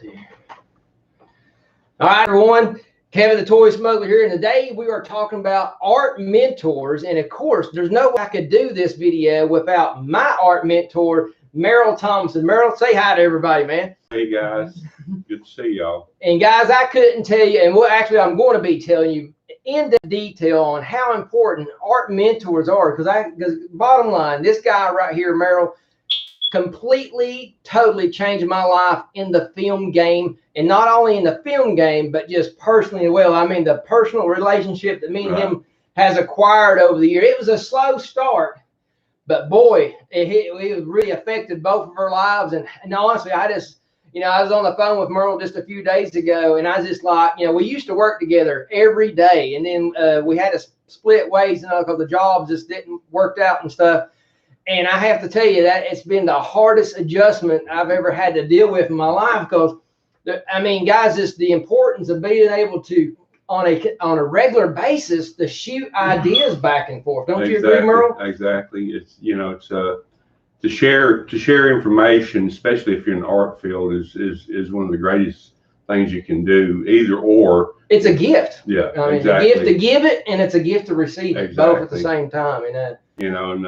see. All right, everyone. Kevin the Toy Smuggler here, and today we are talking about art mentors. And of course, there's no way I could do this video without my art mentor, Merrill Thompson. Merrill, say hi to everybody, man. Hey guys, good to see y'all. And guys, I couldn't tell you, and actually I'm going to be telling you in detail on how important art mentors are, because bottom line, this guy right here, Merrill, completely, totally changed my life in the film game, and not only in the film game, but just personally as well. I mean, the personal relationship that me and him has acquired over the year. It was a slow start, but boy, it really affected both of our lives. And honestly, I just, I was on the phone with Merle just a few days ago, and I was just like, we used to work together every day, and then we had to split ways, because the jobs just didn't work out and stuff. And I have to tell you that it's been the hardest adjustment I've ever had to deal with in my life, because, I mean, guys, just the importance of being able to, on a regular basis, to shoot ideas back and forth. Don't you agree, Merle? Exactly. It's, it's to share information, especially if you're in the art field, is one of the greatest things you can do. Either or. It's a gift. Yeah, I mean, exactly. It's a gift to give it, and it's a gift to receive it, both at the same time. You're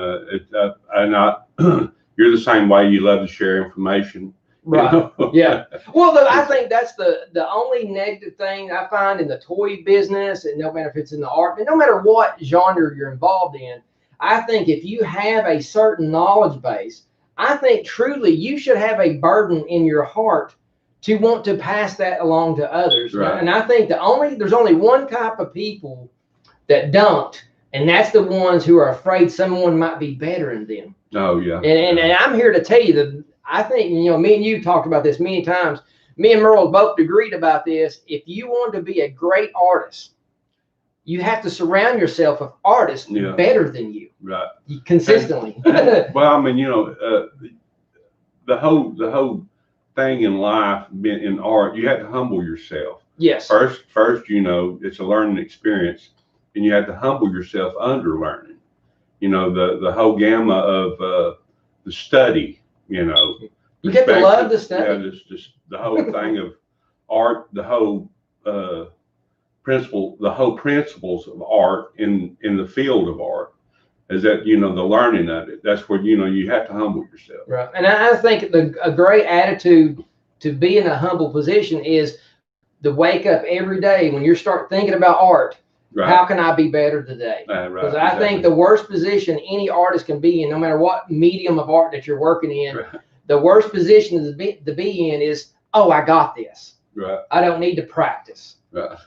the same way. You love to share information. Right. Yeah. Well, I think that's the only negative thing I find in the toy business, and no matter if it's in the art, no matter what genre you're involved in, I think if you have a certain knowledge base, I think truly you should have a burden in your heart to want to pass that along to others. Right. And I think there's only one type of people that don't, and that's the ones who are afraid someone might be better than them. Oh yeah. And I'm here to tell you that I think, me and you talked about this many times. Me and Merle both agreed about this. If you want to be a great artist, you have to surround yourself with artists better than you. Right. Consistently. Well, I mean, the whole thing in life, in art, you have to humble yourself. Yes. First, it's a learning experience, and you have to humble yourself under learning. The whole gamma of the study. You get to love the study. Yeah, just the whole thing of art, the whole principles of art in the field of art is that the learning of it. That's where you have to humble yourself. Right, and I think a great attitude to be in a humble position is to wake up every day when you start thinking about art. Right. How can I be better today? Because I think the worst position any artist can be in, no matter what medium of art that you're working in, the worst position to be in is, oh, I got this. Right. I don't need to practice. Right.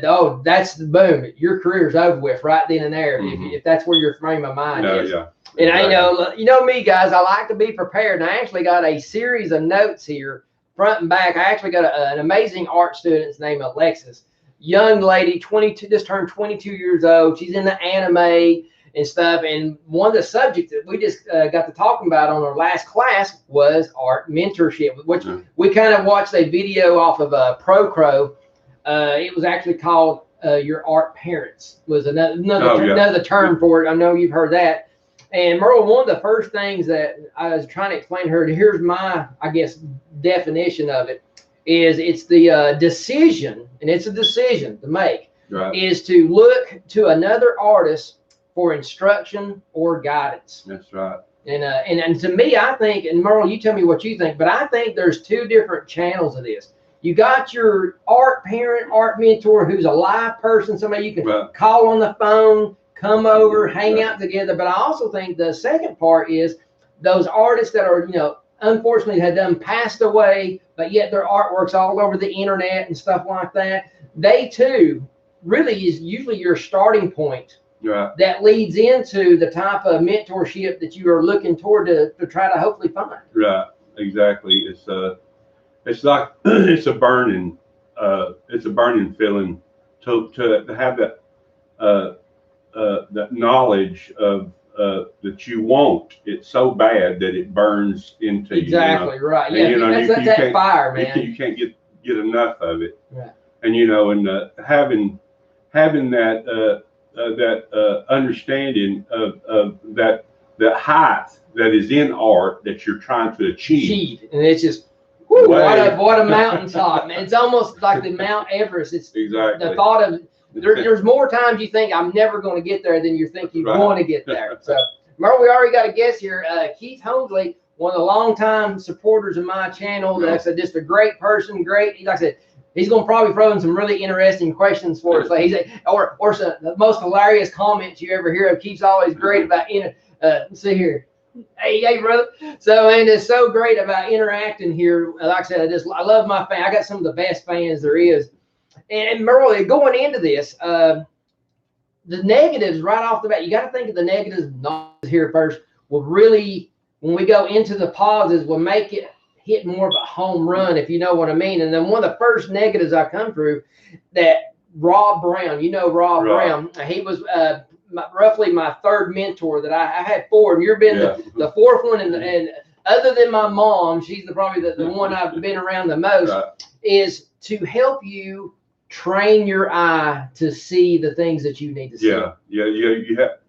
Oh, that's the boom. Your career's over with right then and there. If that's where your frame of mind is. Yeah. And I know me, guys, I like to be prepared. And I actually got a series of notes here, front and back. I actually got an amazing art student named Alexis. Young lady, 22, just turned 22 years old. She's in the anime and stuff. And one of the subjects that we just got to talking about on our last class was art mentorship, which we kind of watched a video off of ProCrow. It was actually called Your Art Parents, was another term for it. I know you've heard that. And Merle, one of the first things that I was trying to explain to her, here's my, I guess, definition of it, is it's the decision, and it's a decision to make, is to look to another artist for instruction or guidance. That's right. And to me, I think, and Merle, you tell me what you think, but I think there's two different channels of this. You got your art parent, art mentor, who's a live person, somebody you can call on the phone, come over, hang out together. But I also think the second part is those artists that are, unfortunately had done passed away, but yet their artwork's all over the internet and stuff like that. They too really is usually your starting point. That leads into the type of mentorship that you are looking toward to try to hopefully find. Right. Exactly. It's like it's a burning feeling to have that knowledge of that you want it so bad that it burns into you. Exactly. Right. Yeah. And that's that fire, man. You can't get enough of it. Right. And having that understanding of that height that is in art that you're trying to achieve. And it's just Woo, what a mountaintop, man. It's almost like the Mount Everest. It's exactly the thought of there's more times you think I'm never going to get there than you think you're going to get there. So, Merle, we already got a guest here, Keith Holmesley, one of the longtime supporters of my channel. Like I said, just a great person, great. Like I said, he's going to probably throw in some really interesting questions for us. Like or some, the most hilarious comments you ever hear of. Keith's always great about see here. Hey, brother. So, and it's so great about interacting here. Like I said, I love my fan. I got some of the best fans there is. And Merle, going into this, the negatives right off the bat, you got to think of the negatives not here first. Will really, when we go into the positives, will make it hit more of a home run, if you know what I mean. And then one of the first negatives I come through, that Rob Brown, Rob Brown, he was roughly my third mentor that I had four, and you've been the fourth one, and other than my mom, she's probably the one I've been around the most, is to help you train your eye to see the things that you need to see. You have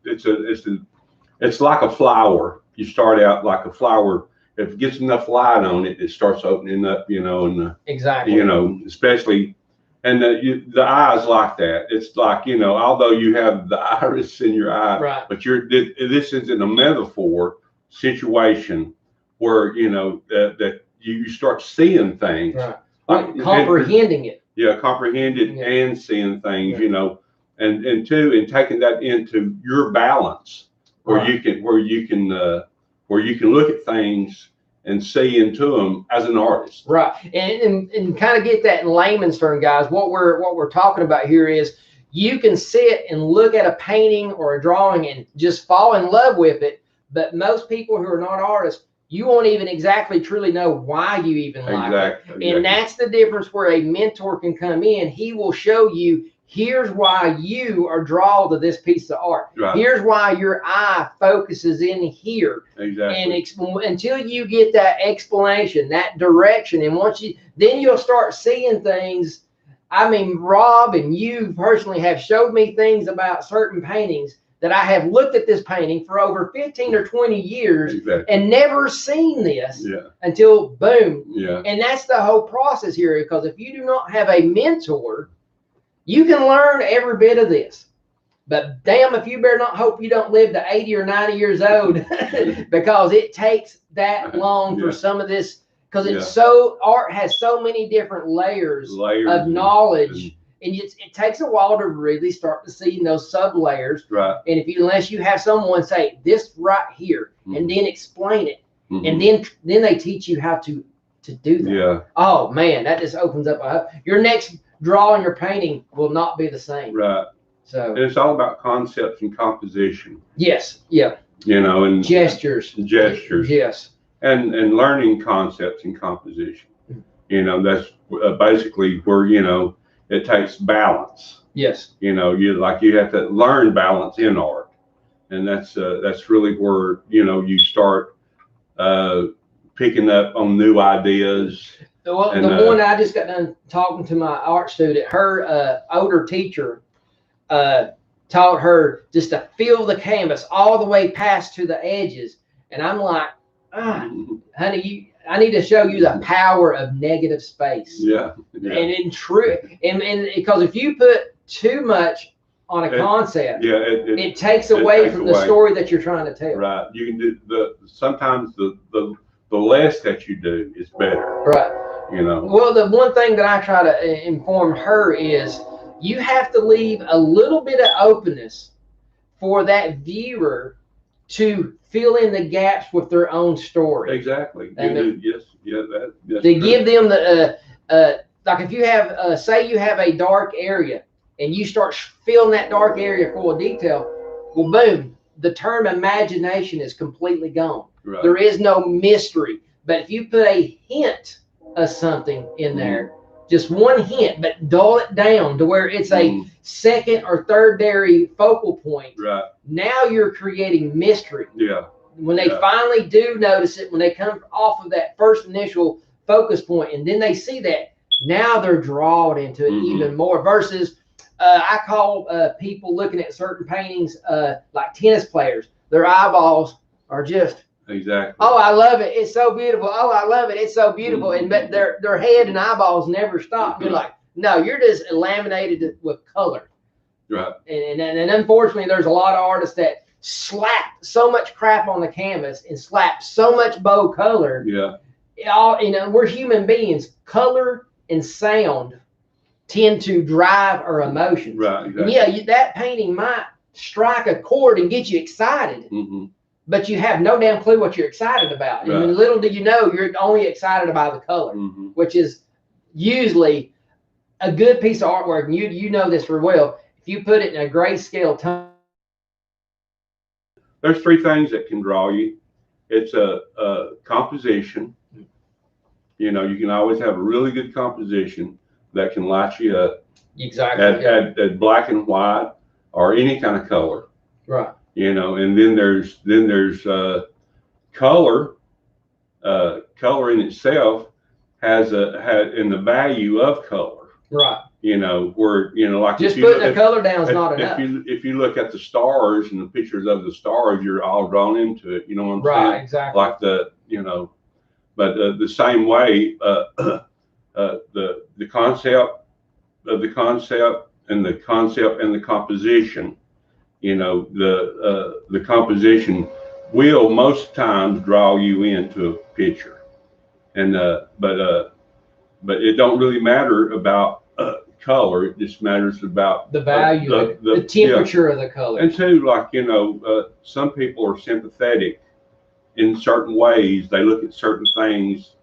it's like a flower. You start out like a flower. If it gets enough light on it, it starts opening up, and exactly, especially, and the eye's like that. It's like, although you have the iris in your eye, but this isn't a metaphor situation where that you start seeing things, like comprehending it. Yeah, comprehending and seeing things, and taking that into your balance, where you can look at things and see into them as an artist. Right. And kind of get that in layman's terms, guys. What we're talking about here is you can sit and look at a painting or a drawing and just fall in love with it. But most people who are not artists, you won't even exactly truly know why you even like it. And that's the difference where a mentor can come in. He will show you, here's why you are drawn to this piece of art. Here's why your eye focuses in here. And until you get that explanation, that direction, and then you'll start seeing things. I mean, Rob and you personally have showed me things about certain paintings that I have looked at this painting for over 15 or 20 years and never seen this until boom. And that's the whole process here, because if you do not have a mentor, you can learn every bit of this. But damn, if you better not hope you don't live to 80 or 90 years old, because it takes that long for some of this, because it's art has so many different layers of knowledge. And it takes a while to really start to see those sub layers. And unless you have someone say this right here and then explain it, and then they teach you how to do that. Oh man, that just opens up your next drawing or painting will not be the same. So and it's all about concepts and composition. And gestures. And learning concepts and composition. That's basically where it takes balance. You have to learn balance in art, and that's really where you start picking up on new ideas. The one I just got done talking to my art student, her older teacher taught her just to feel the canvas all the way past to the edges, and I'm like, honey, I need to show you the power of negative space. And because if you put too much on a concept, it takes away from the story that you're trying to tell. You can do sometimes the less that you do is better. Well, the one thing that I try to inform her is you have to leave a little bit of openness for that viewer to fill in the gaps with their own story. To give them the like, if you have say you have a dark area and you start filling that dark area full of detail, well, boom, the term imagination is completely gone. There is no mystery. But if you put a hint of something in there, just one hint, but dull it down to where it's a second or third focal point. Now you're creating mystery. When they finally do notice it, when they come off of that first initial focus point, and then they see that, now they're drawn into it even more. Versus, I call people looking at certain paintings like tennis players. Their eyeballs are just Exactly. Oh, I love it. It's so beautiful. Oh, I love it. It's so beautiful. And but their head and eyeballs never stop. You're like, no, you're just laminated with color. Right. And unfortunately, there's a lot of artists that slap so much crap on the canvas and slap so much bold color. Yeah. All, we're human beings. Color and sound tend to drive our emotions. Right. Exactly. And yeah, that painting might strike a chord and get you excited. But you have no damn clue what you're excited about. Right. And little do you know, you're only excited about the color, which is usually a good piece of artwork. And you know this for well. If you put it in a grayscale tone. There's three things that can draw you. It's a composition. You can always have a really good composition that can light you up. Exactly. At black and white or any kind of color. Right. And then there's color. Color in itself has in the value of color. Right. Where like just putting the color down is not enough. If you look at the stars and the pictures of the stars, you're all drawn into it. You know what I'm saying? Right. Exactly. Like but the same way the concept of the concept and the concept and the composition. The composition will most times draw you into a picture, and but it don't really matter about color. It just matters about the value, the temperature of the color. And too, like some people are sympathetic in certain ways. They look at certain things,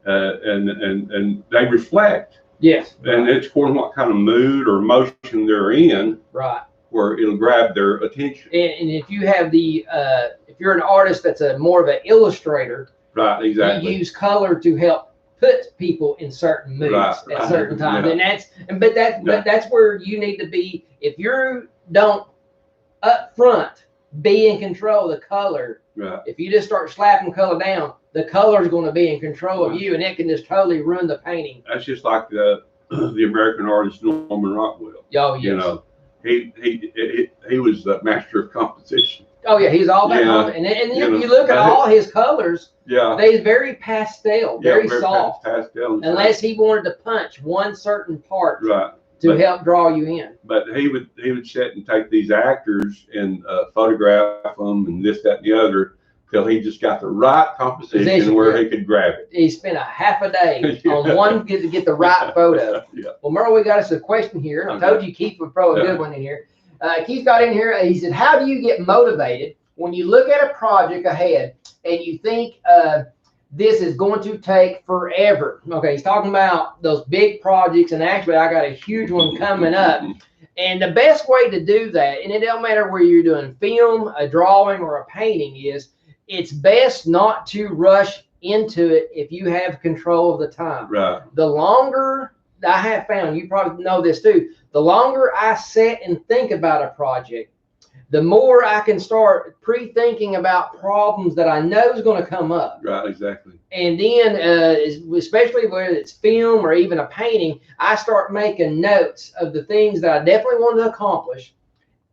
and they reflect. Yes. And it's according to what kind of mood or emotion they're in. Right. Where it'll grab their attention. And if you have if you're an artist that's more of an illustrator, right, exactly, you use color to help put people in certain moods at certain times, and that's where you need to be. If you don't up front be in control of the color, if you just start slapping color down, the color is going to be in control of you, and it can just totally ruin the painting. That's just like the American artist Norman Rockwell. Oh, yes. He was the master of composition. Oh yeah, he's all that. And you look at all his colors. Yeah. They're very pastel, very soft. Pastel. Unless he wanted to punch one certain part. Right. To help draw you in. But he would sit and take these actors and photograph them and this, that, and the other till he just got the right composition where he could grab it. He spent a half a day on one to get the right photo. Yeah. Well, Merle, we got us a question here. I told you Keith would throw a good one in here. Keith got in here. He said, how do you get motivated when you look at a project ahead and you think this is going to take forever? Okay, he's talking about those big projects, and actually I got a huge one coming up. And the best way to do that, and it don't matter where you're doing film, a drawing, or a painting, is it's best not to rush into it if you have control of the time. Right. The longer, I have found, you probably know this too, the longer I sit and think about a project, the more I can start pre-thinking about problems that I know is going to come up. Right, exactly. And then, especially whether it's film or even a painting, I start making notes of the things that I definitely want to accomplish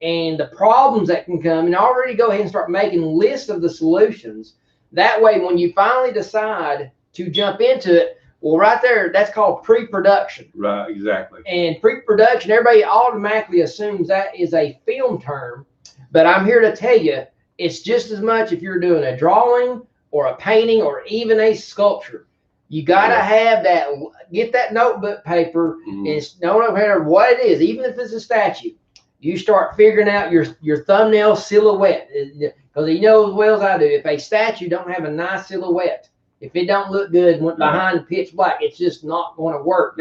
and the problems that can come, and already go ahead and start making lists of the solutions. That way, when you finally decide to jump into it, well, right there, that's called pre-production. Right, exactly. And pre-production, everybody automatically assumes that is a film term. But I'm here to tell you, it's just as much if you're doing a drawing or a painting or even a sculpture. You got to have that, get that notebook paper, and it's no matter what it is, even if it's a statue, you start figuring out your thumbnail silhouette. Because you know as well as I do, if a statue don't have a nice silhouette, if it don't look good behind pitch black, it's just not going to work.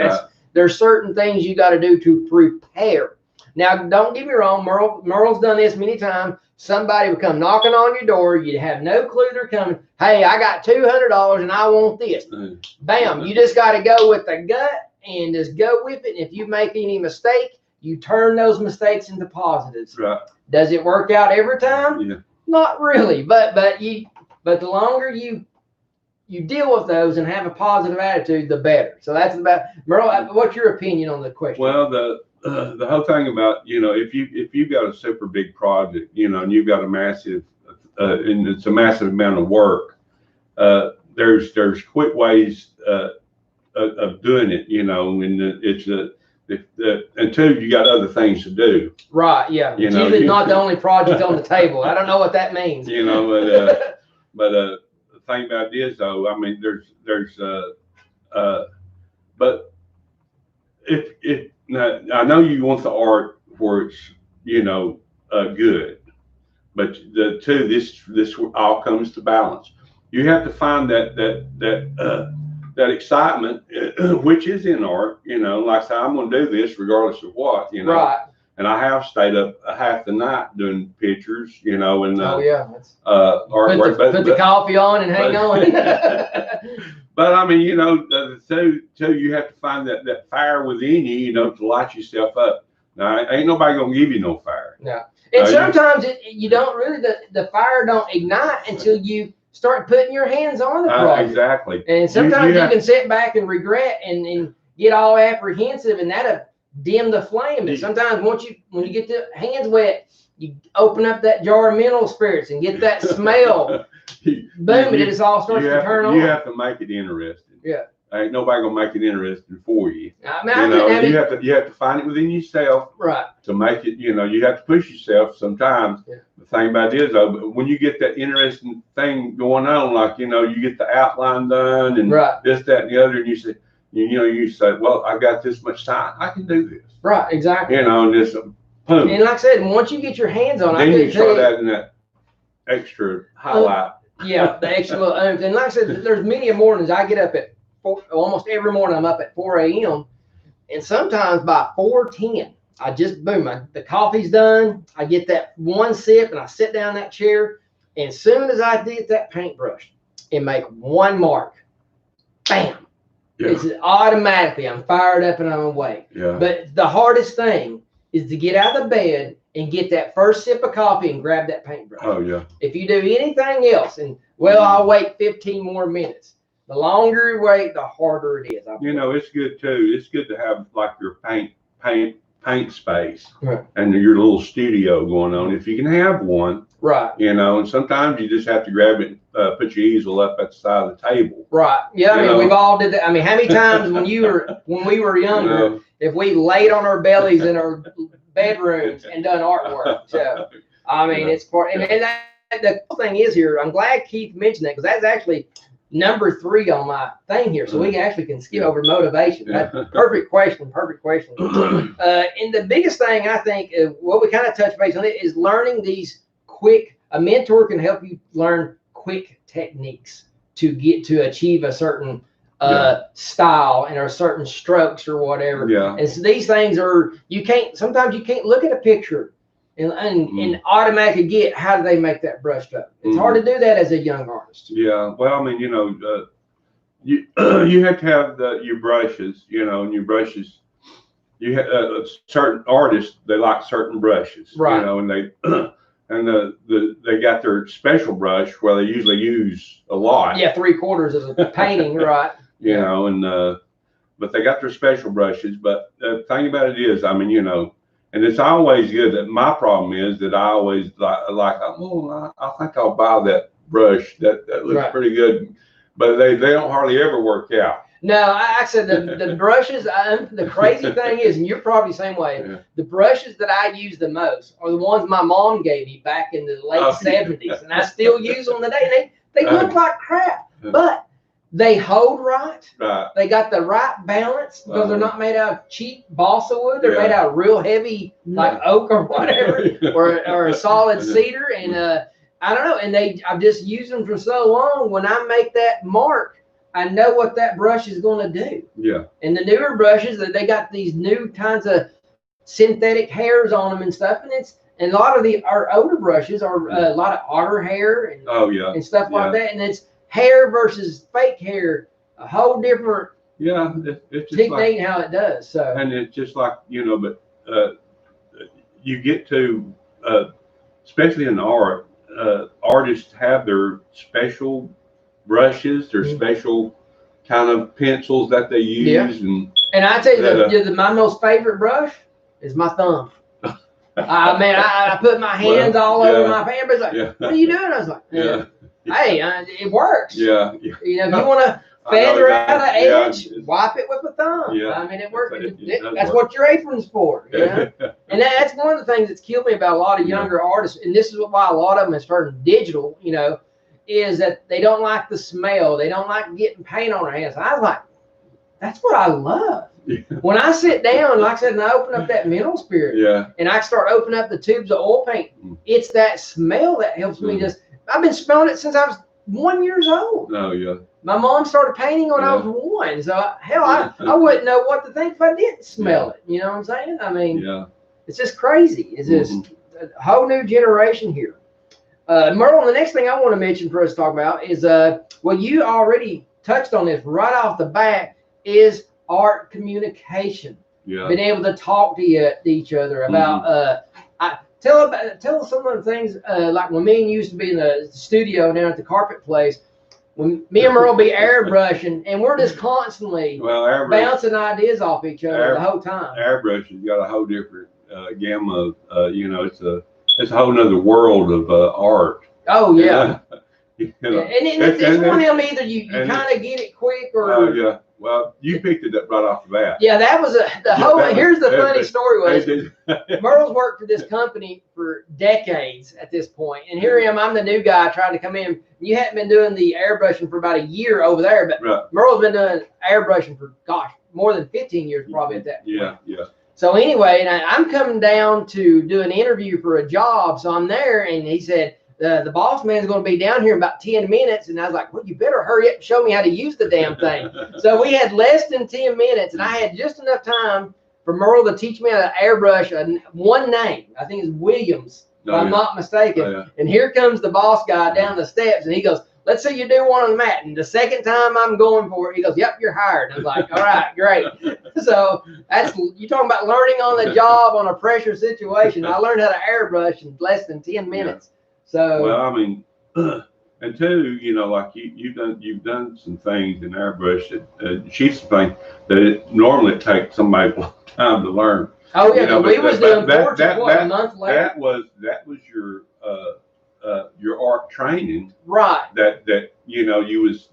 There's certain things you got to do to prepare. Now, don't get me wrong, Merle's done this many times. Somebody would come knocking on your door. You'd have no clue they're coming. Hey, I got $200 and I want this. Bam, you just got to go with the gut and just go with it. And if you make any mistake, you turn those mistakes into positives. Right. Does it work out every time? Yeah. Not really, but the longer you deal with those and have a positive attitude, the better. So that's about Merle. What's your opinion on the question? Well, the whole thing about if you've got a super big project, and you've got a massive and it's a massive amount of work. There's quick ways of doing it, you know, and until you got other things to do. Right. Yeah. It's usually not the only project on the table. I don't know what that means. You know, but the thing about it is though, I mean, but if now, I know you want the art where it's, you know, good, but this all comes to balance. You have to find that excitement, which is in art, you know, like I said, I'm going to do this regardless of what, you know. Right. And I have stayed up half the night doing pictures, you know, and artwork. Put the coffee on and hang on. But I mean, you know, so you have to find that fire within you, you know, to light yourself up. Now, ain't nobody gonna give you no fire. No. And sometimes you don't really, the fire don't ignite until you start putting your hands on the project. Exactly. And sometimes you can sit back and regret and get all apprehensive, and that'll dim the flame. And sometimes when you get the hands wet, you open up that jar of mineral spirits and get that smell. Boom, and it just all starts to turn on. You have to make it interesting. Yeah. Ain't nobody gonna make it interesting for you. I mean, you have to find it within yourself. Right. To make it, you know, you have to push yourself sometimes. Yeah. The thing about it is though, when you get that interesting thing going on, like, you know, you get the outline done and this, that, and the other, and you say, you say, well, I got this much time, I can do this. Right, exactly. You know, and just boom. And like I said, once you get your hands on it, then you start adding that extra highlight. Yeah, the extra little oomph. And like I said, there's many mornings I get up at almost every morning I'm up at 4 a.m. and sometimes by 4:10, I just boom, the coffee's done. I get that one sip and I sit down in that chair. And as soon as I get that paintbrush and make one mark, bam. Yeah. It's automatically, I'm fired up and I'm awake. Yeah. But the hardest thing is to get out of the bed and get that first sip of coffee and grab that paintbrush. Oh, yeah. If you do anything else, and I'll wait 15 more minutes. The longer you wait, the harder it is. You know, it's good too. It's good to have like your paint space and your little studio going on. If you can have one, right? You know, and sometimes you just have to grab it, put your easel up at the side of the table. Right. Yeah. I mean, we've all did that. I mean, how many times when we were younger, if we laid on our bellies in our bedrooms and done artwork? So, I mean, it's part. And the cool thing is here, I'm glad Keith mentioned that because that's actually number 3 on my thing here, so we actually can skip over motivation. That's perfect question. And the biggest thing I think, what we kind of touched base on it, is learning these quick. A mentor can help you learn quick techniques to achieve a certain style and or certain strokes or whatever. Yeah. And so these things are sometimes you can't look at a picture and automatically get how do they make that brush stroke. It's hard to do that as a young artist. Yeah, well, I mean, you know, you have to have your brushes, you know, and your brushes. You have certain artists, they like certain brushes, right? You know, and they got their special brush where they usually use a lot. Yeah, 3/4 of the painting, right? You know, and but they got their special brushes. But the thing about it is, I mean, you know. And it's always good. That my problem is that I always I think I'll buy that brush. That looks pretty good, but they don't hardly ever work out. No, I said the brushes. The crazy thing is, and you're probably the same way. Yeah. The brushes that I use the most are the ones my mom gave me back in the late 70s, and I still use them today. They look like crap, but they hold right. They got the right balance because they're not made out of cheap balsa wood. They're made out of real heavy, like oak or whatever, or a solid cedar. And I don't know. And I've just used them for so long. When I make that mark, I know what that brush is going to do. Yeah. And the newer brushes, they got these new kinds of synthetic hairs on them and stuff, and a lot of our older brushes are a lot of otter hair and and stuff like that, and it's hair versus fake hair, a whole different it's just technique how it does. So, and it's just like, you know, but you get to especially in art, artists have their special brushes, their special kind of pencils that they use, and I tell you, my most favorite brush is my thumb. Man, I put my hands all over my fan. Everybody's like, yeah. "What are you doing?" I was like, "Hey, it works." Yeah. You know, if you want to feather out an edge, wipe it with a thumb. Yeah. I mean, it works. That's what your apron's for. You know? And that's one of the things that's killed me about a lot of younger artists, and this is why a lot of them have started digital. You know, is that they don't like the smell. They don't like getting paint on their hands. I was like, that's what I love. When I sit down, like I said, and I open up that mineral spirit, and I start opening up the tubes of oil paint, it's that smell that helps me. I've been smelling it since I was 1 year old. Oh yeah. My mom started painting when I was 1, so I wouldn't know what to think if I didn't smell it. You know what I'm saying? I mean, it's just crazy. It's just a whole new generation here. Merle, the next thing I want to mention for us to talk about is well, you already touched on this right off the bat, is art communication. Being able to talk to each other about tell us some of the things like when me and you used to be in the studio down at the carpet place, when me and Merle be airbrushing, and we're just constantly bouncing ideas off each other the whole time. Airbrush has got a whole different gamma of you know, it's a whole nother world of art. Oh yeah. You know, and it's one of them, either you kind of get it quick or well, you picked it up right off the bat. Yeah, that was the whole. Here's the funny story was Merle's worked for this company for decades at this point, and here I am. I'm the new guy trying to come in. You hadn't been doing the airbrushing for about a year over there, but Merle's been doing airbrushing for more than 15 years probably at that point. Yeah. So anyway, and I'm coming down to do an interview for a job, so I'm there, and he said, the boss man is going to be down here in about 10 minutes. And I was like, well, you better hurry up and show me how to use the damn thing. So we had less than 10 minutes, and I had just enough time for Merle to teach me how to airbrush one name. I think it's Williams, if I'm not mistaken. And here comes the boss guy down the steps, and he goes, let's see you do one on the mat. And the second time I'm going for it, he goes, yep, you're hired. I was like, all right, great. So you're talking about learning on the job on a pressure situation. I learned how to airbrush in less than 10 minutes. So well, I mean, and two, you know, like you've done some things in airbrush that she's the thing that it takes somebody a long time to learn. Oh yeah, we was doing portraits a month later. That was your art training, right? That you know you was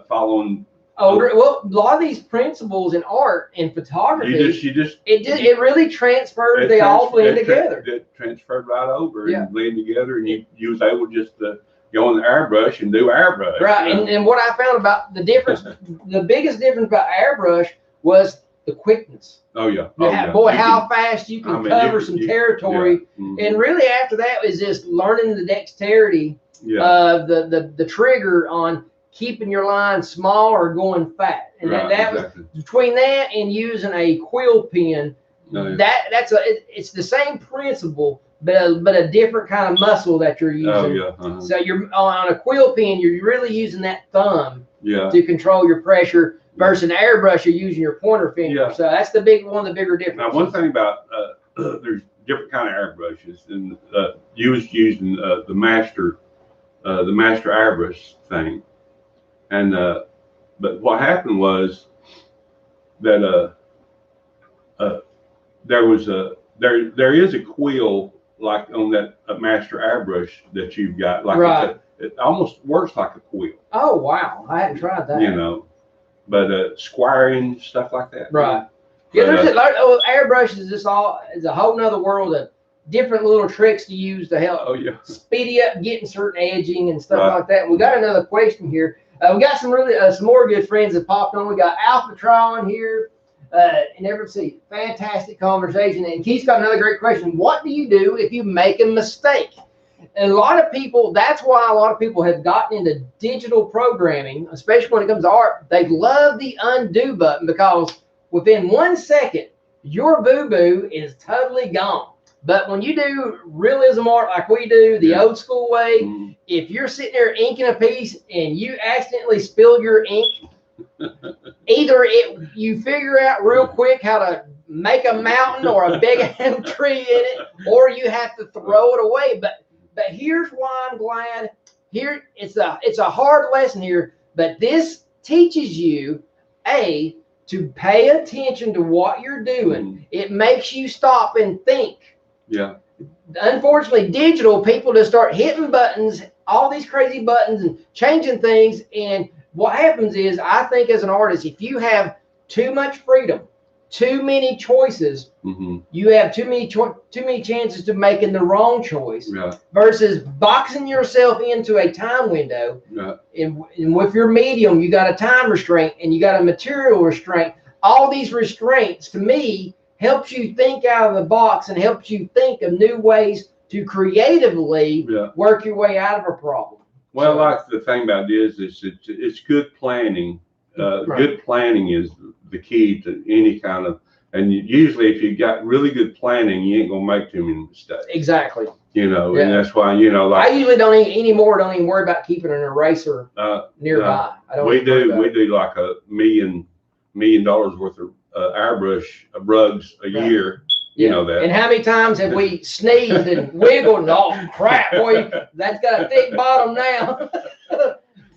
following. Well, a lot of these principles in art and photography, it really transferred. They all blend together. It transferred right over and blend together, and you was able just to go in the airbrush and do airbrush. Right, you know? and what I found about the difference, the biggest difference about airbrush was the quickness. Oh yeah. Boy, how fast you can cover some territory, and really after that is just learning the dexterity of the trigger on keeping your line small or going fat, and that was between that and using a quill pen. It's the same principle, but a different kind of muscle that you're using. So you're on a quill pen, you're really using that thumb to control your pressure. Versus an airbrush, you're using your pointer finger. So that's one of the bigger differences. Now, one thing about there's different kind of airbrushes, and you was using the master airbrush thing. And but what happened was that there is a quill like on that master airbrush that you've got, like it almost works like a quill. Oh wow, I hadn't tried that. You know, but squiring stuff like that. Right. Yeah, there's airbrush is a whole nother world of different little tricks to use to help speed you up getting certain edging and stuff like that. And we got another question here. We got some more good friends that popped on. We got Alphatron here, and fantastic conversation. And Keith's got another great question. What do you do if you make a mistake? And a lot of people, that's why a lot of people have gotten into digital programming, especially when it comes to art. They love the undo button because within 1 second, your boo-boo is totally gone. But when you do realism art like we do, the old school way, if you're sitting there inking a piece and you accidentally spill your ink, either you figure out real quick how to make a mountain or a big tree in it, or you have to throw it away. But here's why I'm glad. Here it's a hard lesson here, but this teaches you to pay attention to what you're doing. It makes you stop and think Yeah. Unfortunately, digital people just start hitting buttons, all these crazy buttons, and changing things. And what happens is, I think as an artist, if you have too much freedom, too many choices, you have too many chances to making the wrong choice. Versus boxing yourself into a time window. And with your medium, you got a time restraint and you got a material restraint. All these restraints, to me, helps you think out of the box and helps you think of new ways to creatively work your way out of a problem. Well, like the thing about this is it's good planning. Good planning is the key to any kind of, and usually if you got really good planning, you ain't gonna make too many mistakes. Exactly. And that's why, like I usually don't even worry about keeping an eraser nearby. We do like $1 million worth of airbrush rugs a year. You know that. And how many times have we sneezed and wiggled and crap, boy, that's got a thick bottom now.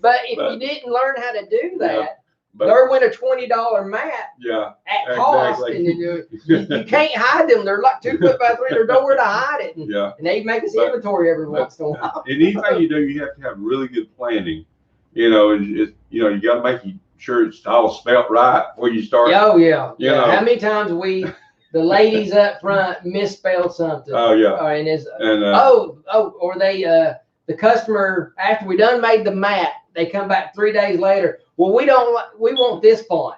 But if you didn't learn how to do that, there went a $20 mat at cost, and you can't hide them. They're like 2 foot by 3. There's nowhere to hide it. And they make us inventory every once in a while. And anything you do, you have to have really good planning. You got to make sure it's all spelt right before you start. Oh yeah. How many times the ladies up front misspelled something? Oh yeah. And it's or they the customer, after we done made the mat, they come back 3 days later. Well, we want this font.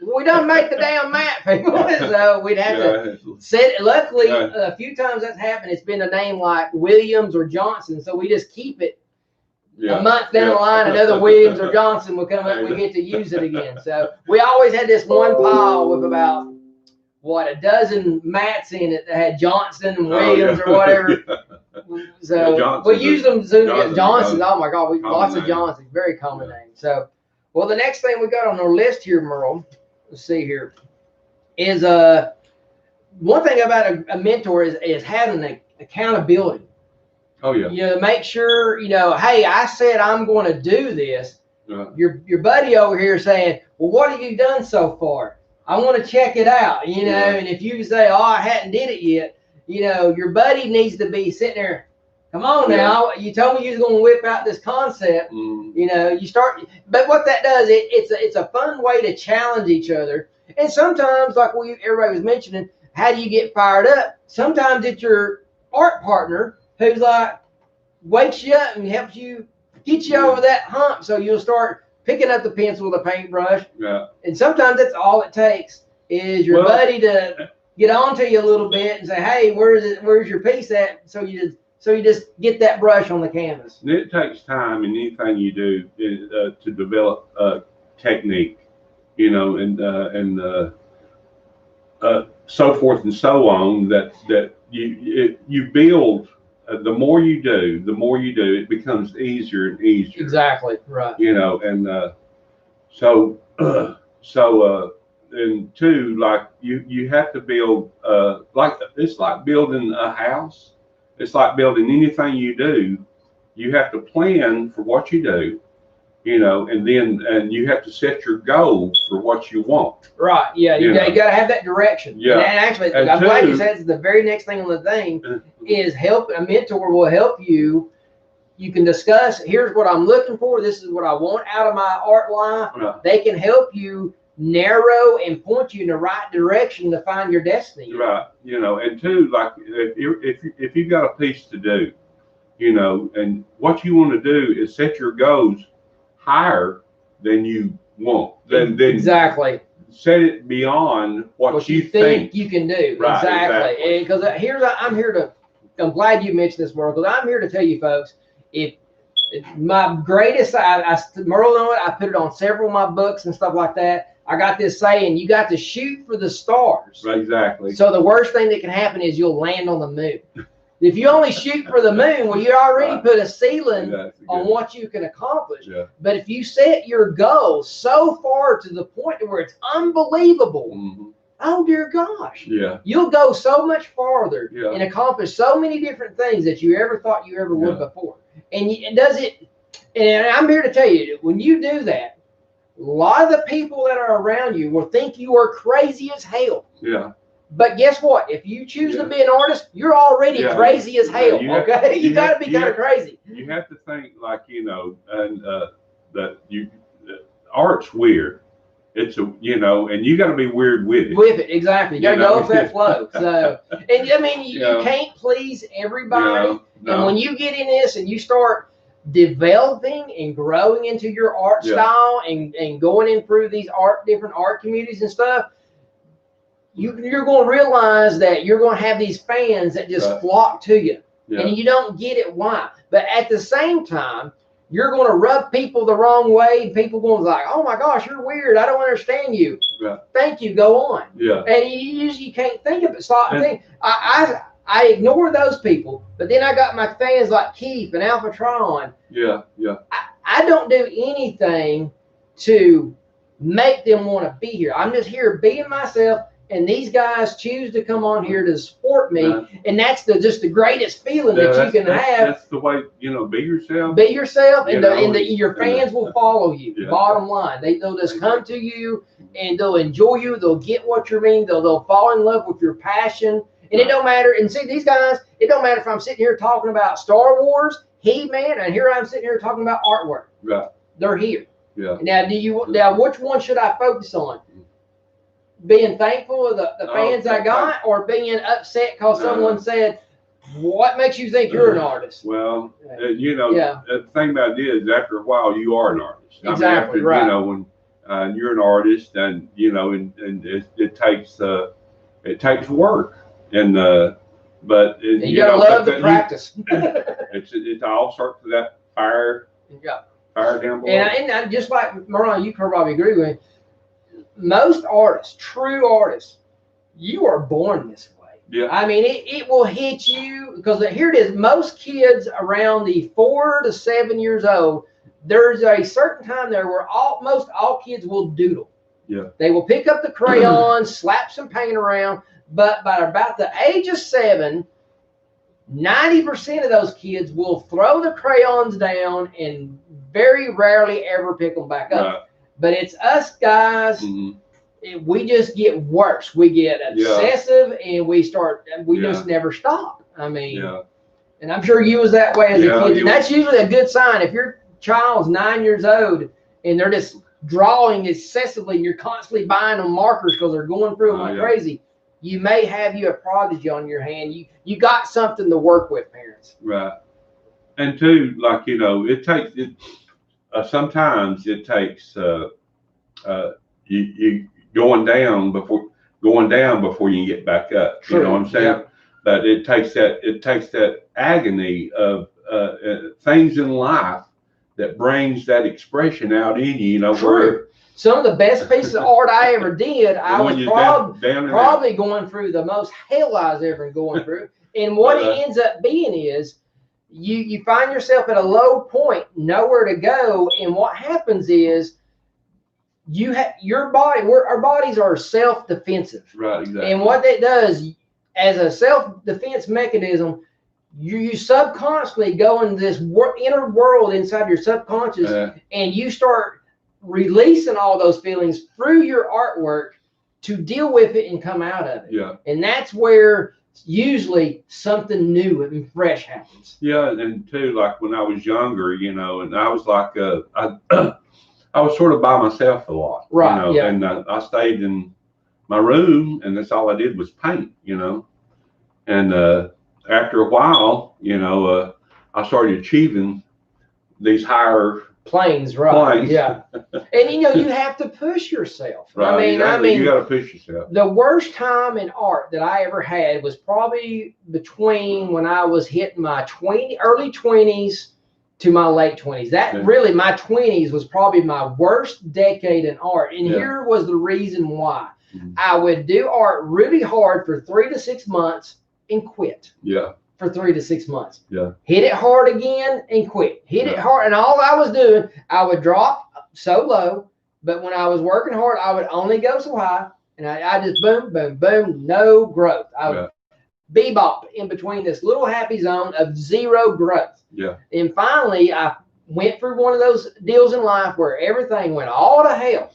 We don't make the damn mat, people. So we'd have to set it. Luckily, a few times that's happened. It's been a name like Williams or Johnson, so we just keep it. A month down the line, another Williams or Johnson will come up and we get to use it again. So we always had this one pile with about, a dozen mats in it that had Johnson and Williams or whatever. So we use them. Johnson. Oh my God, lots of Johnsons. Very common name. So, well, the next thing we got on our list here, Merle, let's see here, is one thing about a mentor is having an accountability. Oh yeah. Make sure, hey, I said I'm going to do this. Your buddy over here saying, well, what have you done so far? I want to check it out, and if you say, oh, I hadn't did it yet, your buddy needs to be sitting there. Come on now, you told me you was going to whip out this concept. You start, but what that does, it's a fun way to challenge each other. And sometimes, like everybody was mentioning, how do you get fired up? Sometimes it's your art partner who's like, wakes you up and helps you get you over that hump, so you'll start picking up the pencil, the paintbrush. And sometimes that's all it takes is your buddy to get onto you a little bit and say, hey, where's your piece at? So you just get that brush on the canvas. And it takes time in anything you do to develop technique, and so forth and so on. That you build. The more you do, it becomes easier and easier. Exactly right. And and two, like you have to build it's like building a house. It's like building anything you do. You have to plan for what you do, and you have to set your goals for what you want. Right. Yeah. You got to have that direction. Yeah. And actually, I'm glad you said the very next thing on the thing is help. A mentor will help you. You can discuss, here's what I'm looking for. This is what I want out of my art life. Right. They can help you narrow and point you in the right direction to find your destiny. Right. And two, like if you've got a piece to do, and what you want to do is set your goals higher than you want. Then exactly. Set it beyond what you think you can do. Right, exactly. Because I'm glad you mentioned this, Merle, because I'm here to tell you folks, if my greatest, Merle know it, I put it on several of my books and stuff like that. I got this saying, you got to shoot for the stars. Right, exactly. So the worst thing that can happen is you'll land on the moon. If you only shoot for the moon, well, you already put a ceiling on what you can accomplish. Yeah. But if you set your goal so far to the point where it's unbelievable, oh dear gosh, you'll go so much farther and accomplish so many different things that you ever thought you ever would before. And I'm here to tell you, when you do that, a lot of the people that are around you will think you are crazy as hell. Yeah. But guess what? If you choose to be an artist, you're already crazy as hell. Okay, you got to be kind of crazy. You have to think like, you know, and that art's weird. It's a, you know, and you got to be weird with it. With it, exactly. You got to go with that flow. So, and I mean, you can't please everybody. No. And when you get in this and you start developing and growing into your art style and going in through these different art communities and stuff, you're going to realize that you're going to have these fans that just flock to you. And you don't get it why. But at the same time, you're going to rub people the wrong way. People going to be like, oh my gosh, you're weird. I don't understand you. Thank you. Go on. And you usually can't think of it. Stop and think. I ignore those people, but then I got my fans like Keith and Alphatron. I don't do anything to make them want to be here. I'm just here being myself, and these guys choose to come on here to support me, and that's just the greatest feeling that you can have. That's the way, you know, be yourself. Be yourself, and your fans will follow you. Bottom line, they'll just come to you, and they'll enjoy you. They'll get what you mean. They'll fall in love with your passion. And it don't matter. And see, these guys, it don't matter if I'm sitting here talking about Star Wars, He-Man, and here I'm sitting here talking about artwork. They're here. Now, which one should I focus on? Being thankful of the fans I got, or being upset because someone said, what makes you think you're an artist? Well, you know, the thing about it is, after a while, you are an artist. Exactly. I mean, you know, when you're an artist, and you know, and it takes work. And but you gotta love the practice. It all starts with that fire down below. And just like Merlin, you can probably agree with me. Most artists, true artists, you are born this way. I mean, it will hit you because here it is. Most kids around the 4 to 7 years old, there's a certain time there where most all kids will doodle. They will pick up the crayons, slap some paint around. But by about the age of 7, 90% of those kids will throw the crayons down and very rarely ever pick them back up. But it's us guys, we just get worse. We get obsessive and we just never stop. I mean, and I'm sure you was that way as a kid. And that's usually a good sign. If your child's 9 years old and they're just drawing excessively and you're constantly buying them markers because they're going through them like crazy, you may have a prodigy on your hand. You got something to work with, parents. And too, like, you know, it takes sometimes it takes you going down before you get back up. True. You know what I'm saying? But it takes that agony of things in life that brings that expression out in you. You know, where some of the best pieces of art I ever did, I was probably going through the most hell I was ever going through. And what it ends up being is you find yourself at a low point, nowhere to go. And what happens is our bodies are self-defensive. Exactly. And what that does as a self-defense mechanism, you subconsciously go into this inner world inside your subconscious, and you start releasing all those feelings through your artwork to deal with it and come out of it. And that's where usually something new and fresh happens. And too, like when I was younger, you know, and I was like, I was sort of by myself a lot, you know, and I stayed in my room, and that's all I did was paint, you know. And after a while, you know, I started achieving these higher planes. And you know, you have to push yourself. I mean, you got to push yourself. The worst time in art that I ever had was probably between when I was hitting my early 20s to my late 20s. Really, my 20s was probably my worst decade in art. And here was the reason why. I would do art really hard for 3 to 6 months and quit. For 3 to 6 months. Hit it hard again and quit. Hit it hard. And all I was doing, I would drop so low, but when I was working hard, I would only go so high. And I just boom, boom, boom, no growth. I would bebop in between this little happy zone of zero growth. And finally, I went through one of those deals in life where everything went all to hell.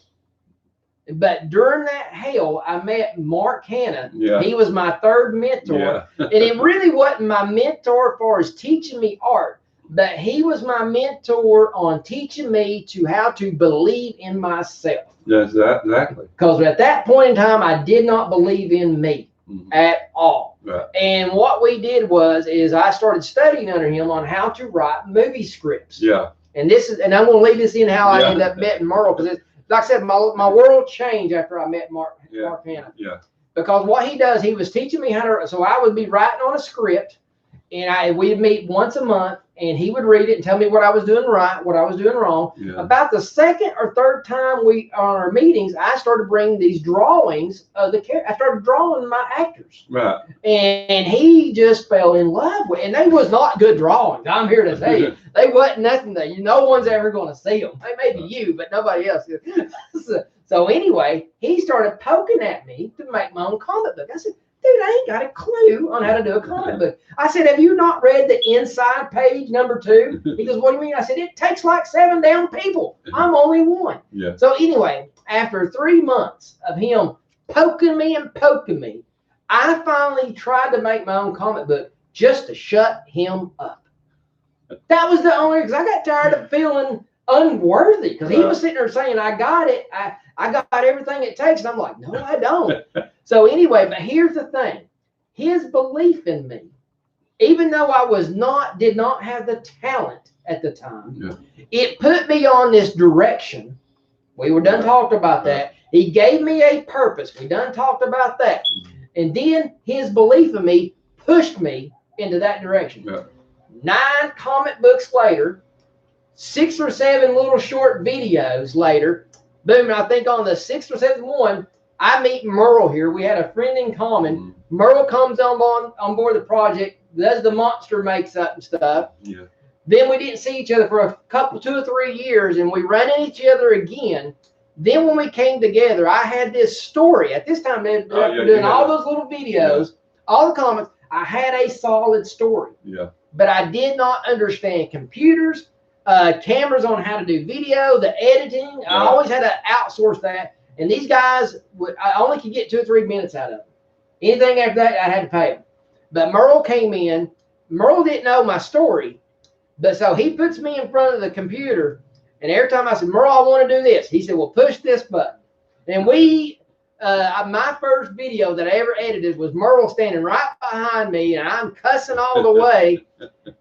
But during that hell, I met Mark Hanna. Yeah. He was my third mentor. Yeah. And it really wasn't my mentor as far as teaching me art, but he was my mentor on teaching me to how to believe in myself. Yes, exactly. Because at that point in time, I did not believe in me at all. Right. And what we did is I started studying under him on how to write movie scripts. Yeah. And I'm going to leave this in how I ended up meeting Merle, because like I said, my world changed after I met Mark Hanna. Yeah. Because what he does, he was teaching me how to. So I would be writing on a script, and we'd meet once a month, and he would read it and tell me what I was doing right, what I was doing wrong. Yeah. About the second or third time on our meetings, I started bringing these drawings of I started drawing my actors. Right. And he just fell in love with it. And they was not good drawings. I'm here to tell you. They wasn't nothing that no one's ever going to see them. Maybe you, but nobody else is. So anyway, he started poking at me to make my own comic book. I said, dude, I ain't got a clue on how to do a comic book. I said, have you not read the inside page number 2? He goes, what do you mean? I said, it takes like 7 down people. I'm only one. Yeah. So anyway, after 3 months of him poking me, I finally tried to make my own comic book just to shut him up. That was the only, because I got tired of feeling unworthy, because he was sitting there saying, I got it. I got everything it takes. And I'm like, no, I don't. So anyway, but here's the thing. His belief in me, even though I did not have the talent at the time, it put me on this direction. We were done talking about that. He gave me a purpose. We done talked about that. And then his belief in me pushed me into that direction. 9 comic books later, 6 or 7 little short videos later, boom, I think on the 6th or 7th one, I meet Merle here. We had a friend in common. Merle comes on board the project, does the monster makes up and stuff. Yeah. Then we didn't see each other for a couple, 2 or 3 years, and we ran into each other again. Then when we came together, I had this story. At this time, after doing all those little videos, all the comments, I had a solid story. Yeah. But I did not understand computers, cameras on how to do video, the editing. I always had to outsource that. And these guys, I only could get 2 or 3 minutes out of them. Anything after that, I had to pay them. But Merle came in. Merle didn't know my story. But so he puts me in front of the computer. And every time I said, Merle, I want to do this. He said, well, push this button. And my first video that I ever edited was Merle standing right behind me, and I'm cussing all the way.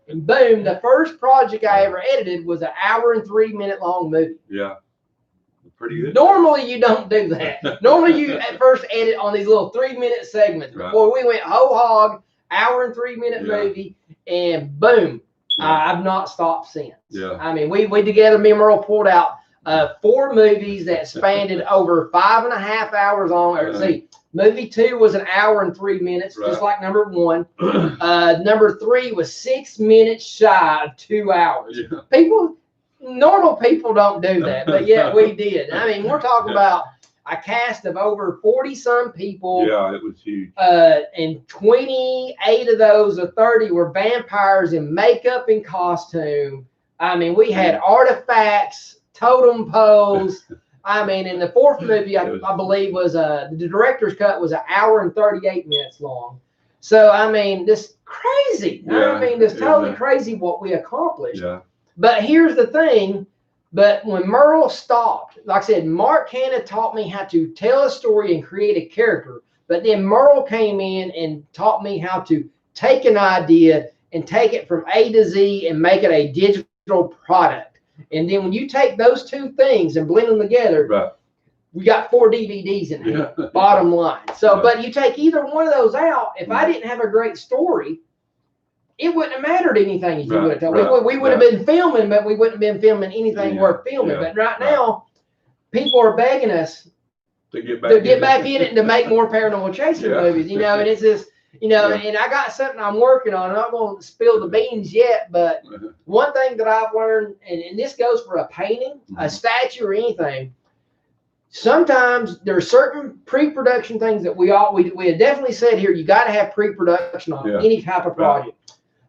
And boom, the first project I ever edited was an 1 and 3 minute long movie. Yeah. Pretty good. Normally, you don't do that. Normally, you at first edit on these little 3-minute segments. Right. Boy, we went whole hog, 1 and 3 minute movie, and boom, I've not stopped since. Yeah. I mean, we together, me and Merle pulled out 4 movies that spanned over 5.5 hours long. Movie 2 was 1 hour and 3 minutes, just like number 1. Number 3 was 6 minutes shy of 2 hours. Yeah. Normal people don't do that, but yet we did. I mean, we're talking about a cast of over 40-some people. Yeah, it was huge. And 28 of those or 30 were vampires in makeup and costume. I mean, we had artifacts, totem poles. I mean, in the 4th movie, I believe was the director's cut was 1 hour and 38 minutes long. So, I mean, this crazy. Yeah, I mean, this totally crazy what we accomplished. Yeah. But here's the thing. But when Merle stopped, like I said, Mark Hanna taught me how to tell a story and create a character. But then Merle came in and taught me how to take an idea and take it from A to Z and make it a digital product. And then when you take those 2 things and blend them together, we got 4 DVDs in here, bottom line. So, but you take either one of those out, if I didn't have a great story, it wouldn't have mattered anything you would have told. We would have been filming, but we wouldn't have been filming anything worth filming. But right now, people are begging us to get back in it and to make more Paranormal Chaser movies. You know, and it's just, you know, and I got something I'm working on. I'm not going to spill the beans yet, but one thing that I've learned, and this goes for a painting, a statue, or anything. Sometimes there are certain pre-production things that we have definitely said here. You got to have pre-production on any type of project.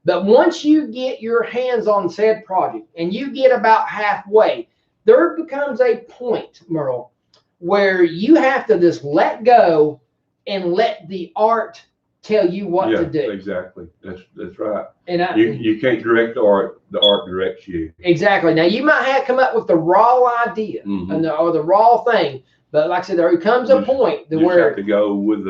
But once you get your hands on said project and you get about halfway, there becomes a point, Merle, where you have to just let go and let the art tell you what to do. Exactly. That's right. And you can't direct the art directs you. Exactly. Now you might have to come up with the raw idea or the raw thing, but like I said, there comes a point where you have to go with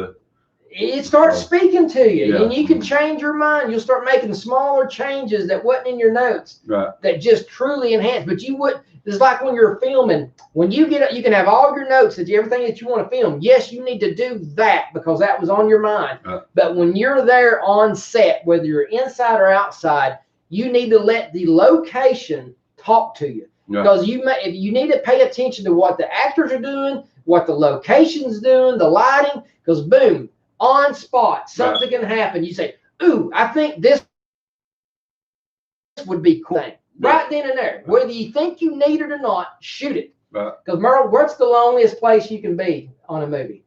it starts speaking to you, and you can change your mind. You'll start making smaller changes that wasn't in your notes that just truly enhance. But you would. It's like when you're filming. When you get, you can have all your notes that everything that you want to film. Yes, you need to do that because that was on your mind. But when you're there on set, whether you're inside or outside, you need to let the location talk to you. Because you need to pay attention to what the actors are doing, what the location's doing, the lighting. Because boom. On spot, something can happen. You say, "Ooh, I think this would be cool." Right then and there, whether you think you need it or not, shoot it. Because Merle, what's the loneliest place you can be on a movie?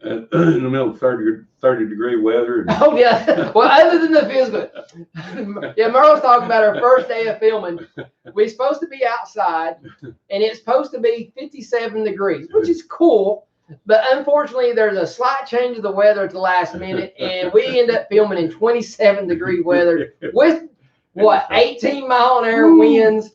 In the middle of 30-degree weather. Oh yeah. Well, other than the physical, yeah. Merle's talking about our first day of filming. We're supposed to be outside, and it's supposed to be 57 degrees, which is cool. But unfortunately, there's a slight change of the weather at the last minute, and we end up filming in 27-degree weather with, 18-mile-an-hour winds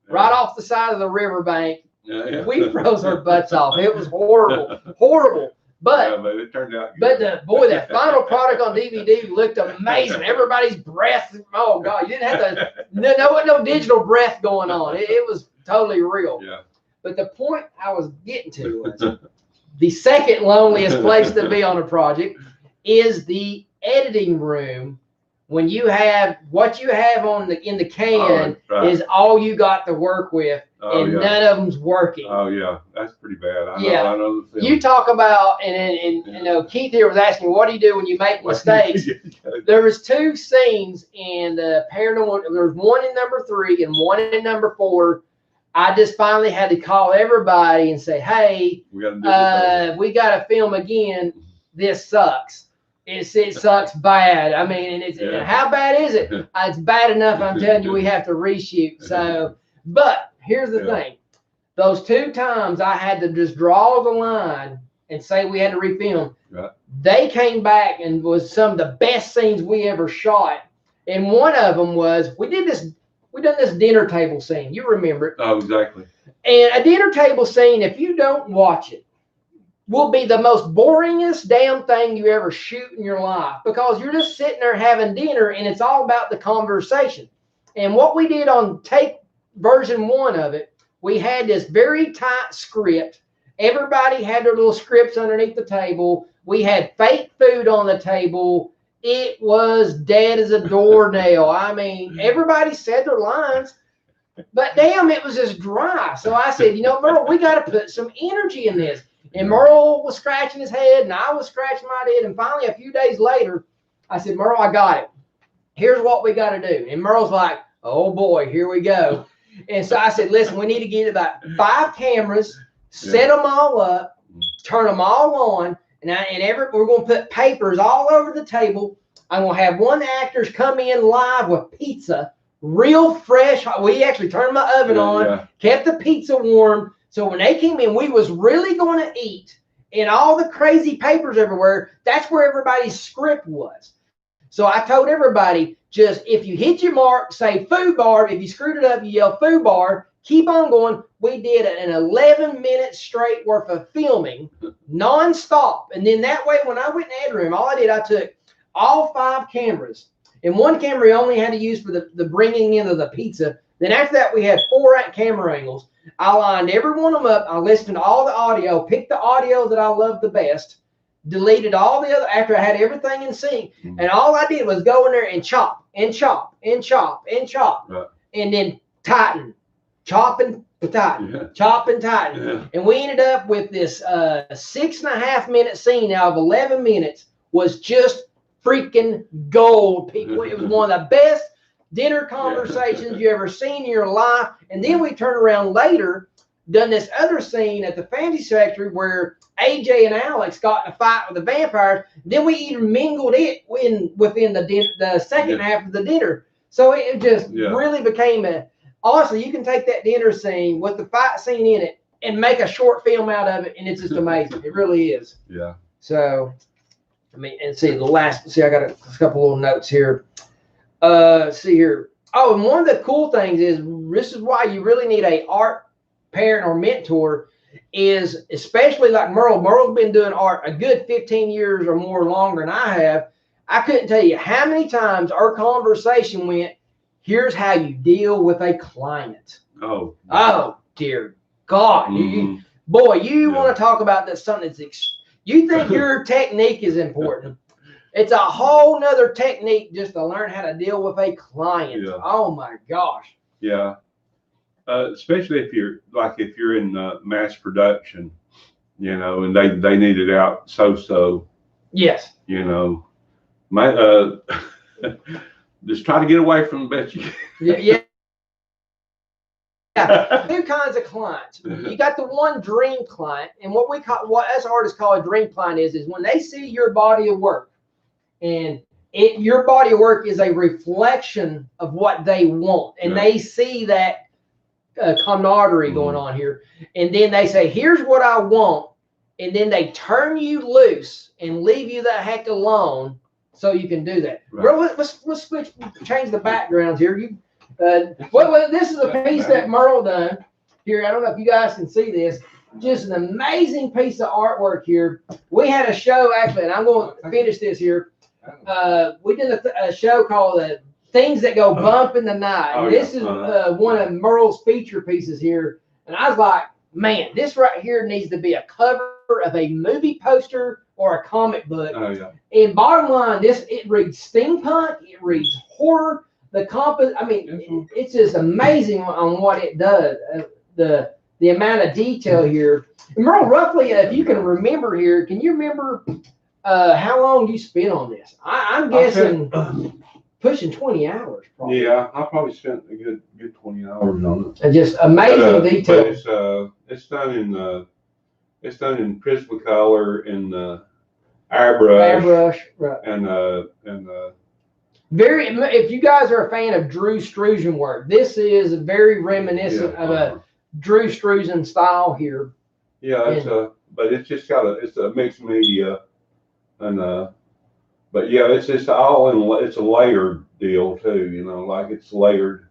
right off the side of the riverbank. We froze our butts off. It was horrible, horrible. But it turned out good. But the final product on DVD looked amazing. Everybody's breath, oh God, you didn't have to, no digital breath going on. It was totally real. Yeah. But the point I was getting to was, the second loneliest place to be on a project is the editing room. When you have what you have in the can is all you got to work with, and none of them's working. Oh yeah, that's pretty bad. I know the feeling. You talk about, and you know, Keith here was asking, what do you do when you make mistakes? There was 2 scenes in Paranormal. There was one in number 3 and one in number 4. I just finally had to call everybody and say, "Hey, we got to film again. This sucks. It sucks bad. I mean, and how bad is it? It's bad enough. I'm telling you, we have to reshoot." So, but here's the thing: those 2 times I had to just draw the line and say we had to refilm. They came back and was some of the best scenes we ever shot. And one of them was we done this dinner table scene. You remember it. Oh, exactly. And a dinner table scene, if you don't watch it, will be the most boringest damn thing you ever shoot in your life, because you're just sitting there having dinner and it's all about the conversation. And what we did on tape version 1 of it, we had this very tight script. Everybody had their little scripts underneath the table. We had fake food on the table. It was dead as a doornail. I mean, everybody said their lines, but damn, it was just dry. So I said, Merle, we got to put some energy in this. And Merle was scratching his head, and I was scratching my head. And finally, a few days later, I said, Merle, I got it. Here's what we got to do. And Merle's like, oh boy, here we go. And so I said, listen, we need to get about 5 cameras, set them all up, turn them all on. We're going to put papers all over the table. I'm going to have one actors come in live with pizza, real fresh. We actually turned my oven on, kept the pizza warm. So when they came in, we was really going to eat. And all the crazy papers everywhere, that's where everybody's script was. So I told everybody, just if you hit your mark, say food bar. If you screwed it up, you yell food bar. Keep on going. We did an 11-minute straight worth of filming, nonstop. And then that way, when I went in the editing room, all I did, I took all 5 cameras. And one camera we only had to use for the bringing in of the pizza. Then after that, we had 4 camera angles. I lined every one of them up. I listened to all the audio, picked the audio that I loved the best, deleted all the other after I had everything in sync. And all I did was go in there and chop and chop and chop and chop. And then tighten. Chop and tighten, chop and tighten. And we ended up with this 6.5-minute scene out of 11 minutes. Was just freaking gold, people. It was one of the best dinner conversations you ever seen in your life. And then we turned around later, done this other scene at the Fantasy Factory where AJ and Alex got in a fight with the vampires. Then we even mingled it within the second half of the dinner. So it just really became honestly, you can take that dinner scene with the fight scene in it and make a short film out of it, and it's just amazing. It really is. Yeah. So, I mean, and see I got a couple little notes here. See here. Oh, and one of the cool things is, this is why you really need a art parent or mentor, is especially like Merle. Merle's been doing art a good 15 years or more longer than I have. I couldn't tell you how many times our conversation went, here's how you deal with a client. Oh, dear God. Mm-hmm. You want to talk about that, something that's, you think your technique is important. It's a whole nother technique just to learn how to deal with a client. Yeah. Oh my gosh. Yeah. Especially if you're in mass production, you know, and they need it out so. Yes. You know, just try to get away from the best you can. Yeah. Two kinds of clients. You got the one dream client, and what us artists call a dream client is when they see your body of work, and your body of work is a reflection of what they want, and they see that camaraderie going on here, and then they say, here's what I want, and then they turn you loose and leave you the heck alone so you can do that. Right. Well, let's change the backgrounds here. This is a piece that Merle done here. I don't know if you guys can see this. Just an amazing piece of artwork here. We had a show, actually, and I'm going to finish this here. We did a show called Things That Go Bump in the Night. This is one of Merle's feature pieces here. And I was like, man, this right here needs to be a cover of a movie poster or a comic book. And bottom line, it reads steampunk, it reads horror. It's just amazing on what it does. The amount of detail here. And Merle, roughly, if you can remember here, can you remember how long you spent on this? I'm guessing pushing 20 hours. Probably. Yeah, I probably spent a good 20 hours on it. Just amazing detail. But it's done in Prismacolor and airbrush, right. And very. If you guys are a fan of Drew Struzan work, this is very reminiscent of a Drew Struzan style here. Yeah, but it's just it's a mixed media, and but yeah, it's just it's a layered deal too. You know, like it's layered.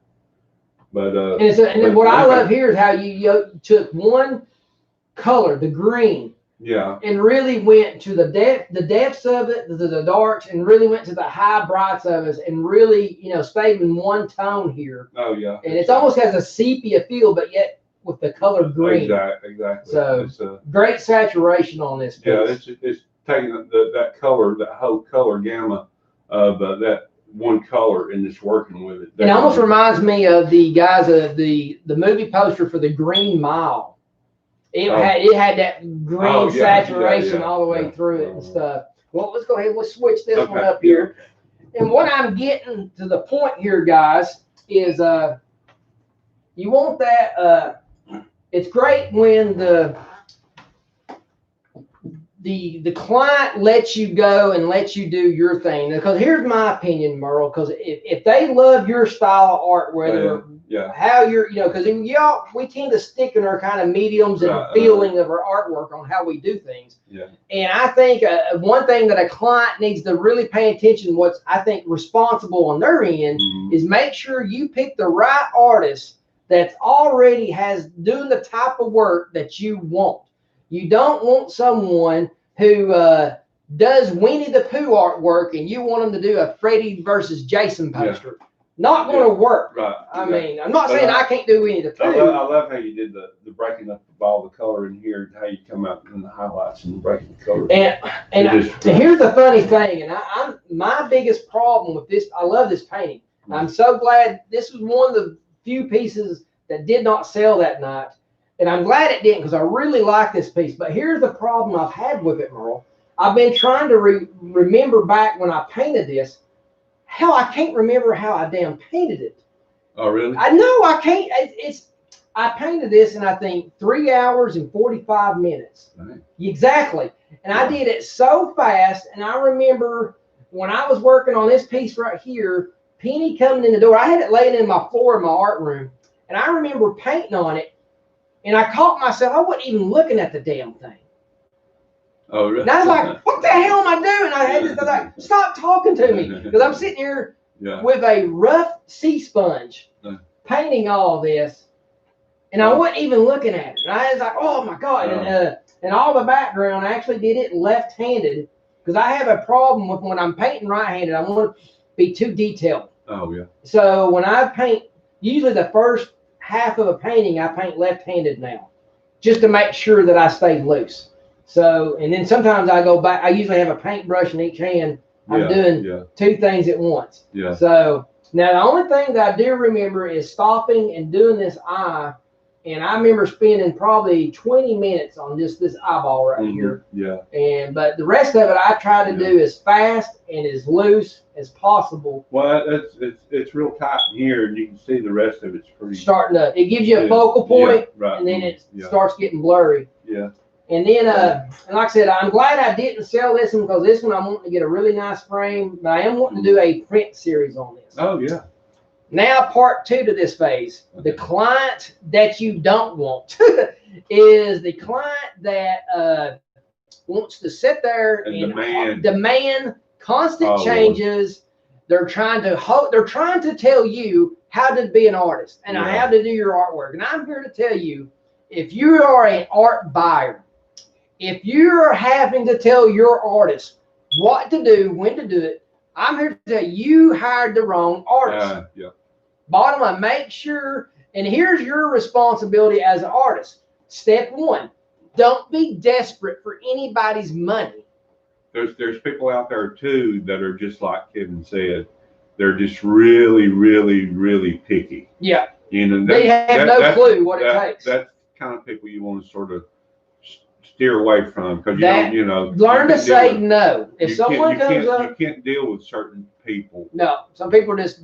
But what I love here is how you took one color, the green. Yeah. And really went to the depths of it, the darks, and really went to the high brights of it, and really, stayed in one tone here. Oh yeah. And it almost has a sepia feel, but yet with the color green. Exactly. So it's great saturation on this piece. Yeah, it's taking that color, that whole color gamma of that one color, and just working with it. It almost reminds me of the guys of the movie poster for the Green Mile. It had that green saturation all the way through it and stuff. Well, let's go ahead. Let's switch this one up here. And what I'm getting to the point here, guys, is you want that. It's great when the client lets you go and lets you do your thing. Because here's my opinion, Merle. Because if they love your style of art, whether how you're, because we tend to stick in our kind of mediums and feeling of our artwork on how we do things. Yeah. And I think one thing that a client needs to really pay attention, what's I think responsible on their end, is make sure you pick the right artist that's already doing the type of work that you want. You don't want someone who does Winnie the Pooh artwork and you want them to do a Freddy versus Jason poster. Not going to work. Right. I mean, I'm not saying I can't do Winnie the Pooh. I love how you did the breaking up of all the color in here, how you come out in the highlights and breaking the color. And here's the funny thing, and my biggest problem with this, I love this painting. I'm so glad this was one of the few pieces that did not sell that night. And I'm glad it didn't, because I really like this piece. But here's the problem I've had with it, Merle. I've been trying to remember back when I painted this. Hell, I can't remember how I damn painted it. Oh, really? I know I can't. I painted this in, I think, 3 hours and 45 minutes. Right. Exactly. And I did it so fast. And I remember when I was working on this piece right here, Penny coming in the door. I had it laying in my floor in my art room. And I remember painting on it. And I caught myself, I wasn't even looking at the damn thing. Oh, really? And I was like, what the hell am I doing? I was like, stop talking to me. Because I'm sitting here with a rough sea sponge painting all this. And I wasn't even looking at it. And I was like, oh my God. And all the background, I actually did it left-handed because I have a problem with when I'm painting right-handed. I want to be too detailed. Oh, yeah. So when I paint, usually the first half of a painting, I paint left-handed now, just to make sure that I stay loose. So, and then sometimes I go back. I usually have a paintbrush in each hand. I'm doing two things at once. Yeah. So now the only thing that I do remember is stopping and doing this eye. And I remember spending probably 20 minutes on just this eyeball right here. Yeah. But the rest of it I try to do as fast and as loose as possible. Well, it's real tight in here, and you can see the rest of it's pretty. Starting to, it gives you a focal point, and then it starts getting blurry. Yeah. And then, and like I said, I'm glad I didn't sell this one because this one I'm wanting to get a really nice frame, but I am wanting to do a print series on this. Oh yeah. Now, part 2 to this phase, the client that you don't want is the client that wants to sit there and demand constant changes. They're trying to tell you how to be an artist and how to do your artwork. And I'm here to tell you, if you are an art buyer, if you're having to tell your artist what to do, when to do it, I'm here to tell you hired the wrong artist. Bottom line, make sure, and here's your responsibility as an artist. Step 1, don't be desperate for anybody's money. There's people out there too that are just like Kevin said. They're just really, really, really picky. Yeah. You know, they have no clue what it takes. That's the kind of people you want to sort of steer away from because learn to say no. If someone comes up, you can't deal with certain people. No, some people just.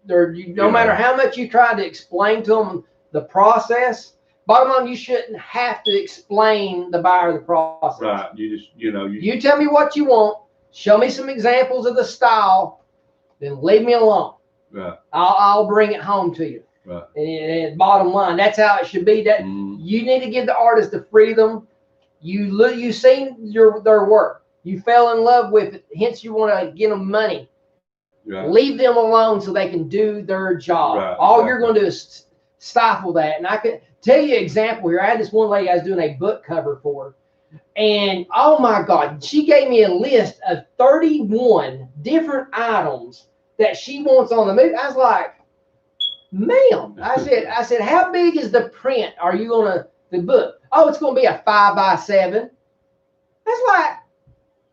No matter how much you try to explain to them the process, bottom line, you shouldn't have to explain the buyer the process. Right. You just, you tell me what you want, show me some examples of the style, then leave me alone. Right. I'll bring it home to you. Right. And bottom line, that's how it should be. That you need to give the artist the freedom. You seen their work. You fell in love with it. Hence, you want to give them money. Right. Leave them alone so they can do their job. Right, all you're going to do is stifle that. And I can tell you an example here. I had this one lady I was doing a book cover for. And oh my God, she gave me a list of 31 different items that she wants on the movie. I was like, ma'am, I said, how big is the print? Are you going to the book? Oh, it's going to be a 5x7. That's like,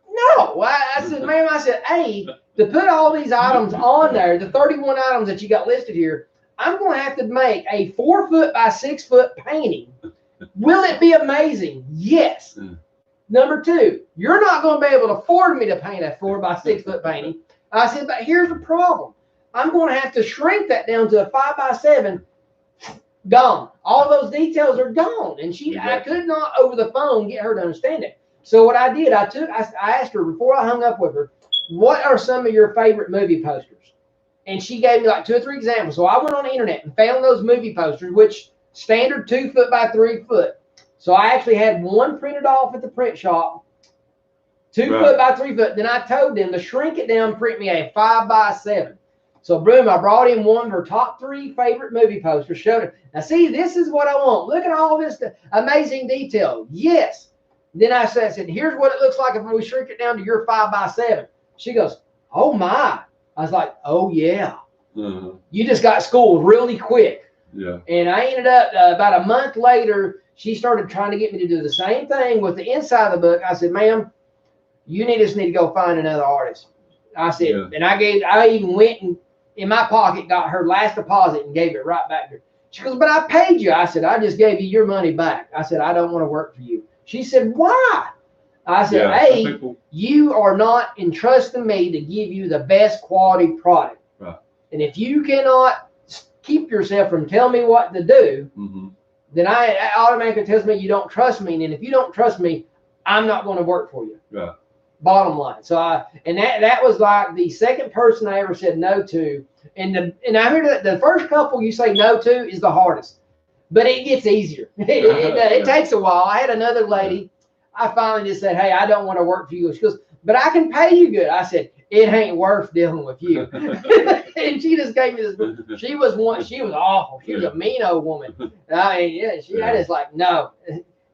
no. I said, ma'am, I said, hey, to put all these items on there, the 31 items that you got listed here, I'm going to have to make a 4 foot by 6 foot painting. Will it be amazing? Yes. Number 2, you're not going to be able to afford me to paint a 4 by 6 foot painting. I said, but here's the problem. I'm going to have to shrink that down to a 5x7. Gone. All those details are gone. And I could not over the phone get her to understand it. So what I did, I asked her before I hung up with her, what are some of your favorite movie posters? And she gave me like 2 or 3 examples. So I went on the internet and found those movie posters, which standard 2 foot by 3 foot. So I actually had one printed off at the print shop, 2 foot by 3 foot. Then I told them to shrink it down, print me a 5x7. So boom, I brought in one of her top 3 favorite movie posters, showed her. Now see, this is what I want. Look at all this amazing detail. Yes. Then I said, here's what it looks like if we shrink it down to your 5x7. She goes, oh my. I was like, oh yeah. You just got schooled really quick. Yeah. And I ended up about a month later, she started trying to get me to do the same thing with the inside of the book. I said, ma'am, you just need to go find another artist. I said, and I even went and in my pocket, got her last deposit and gave it right back to her. She goes, but I paid you. I said, I just gave you your money back. I said, I don't want to work for you. She said, why? I said, hey, you are not entrusting me to give you the best quality product. Right. And if you cannot keep yourself from telling me what to do, then I automatically tells me you don't trust me. And if you don't trust me, I'm not going to work for you. Right. Bottom line. So that was like the second person I ever said no to. And I heard that the first couple you say no to is the hardest. but it gets easier. It takes a while. I had another lady. I finally just said, "Hey, I don't want to work for you." She goes, "But I can pay you good." I said, "It ain't worth dealing with you." And she just gave me this. She was awful. She was a mean old woman. I mean, I just like, no.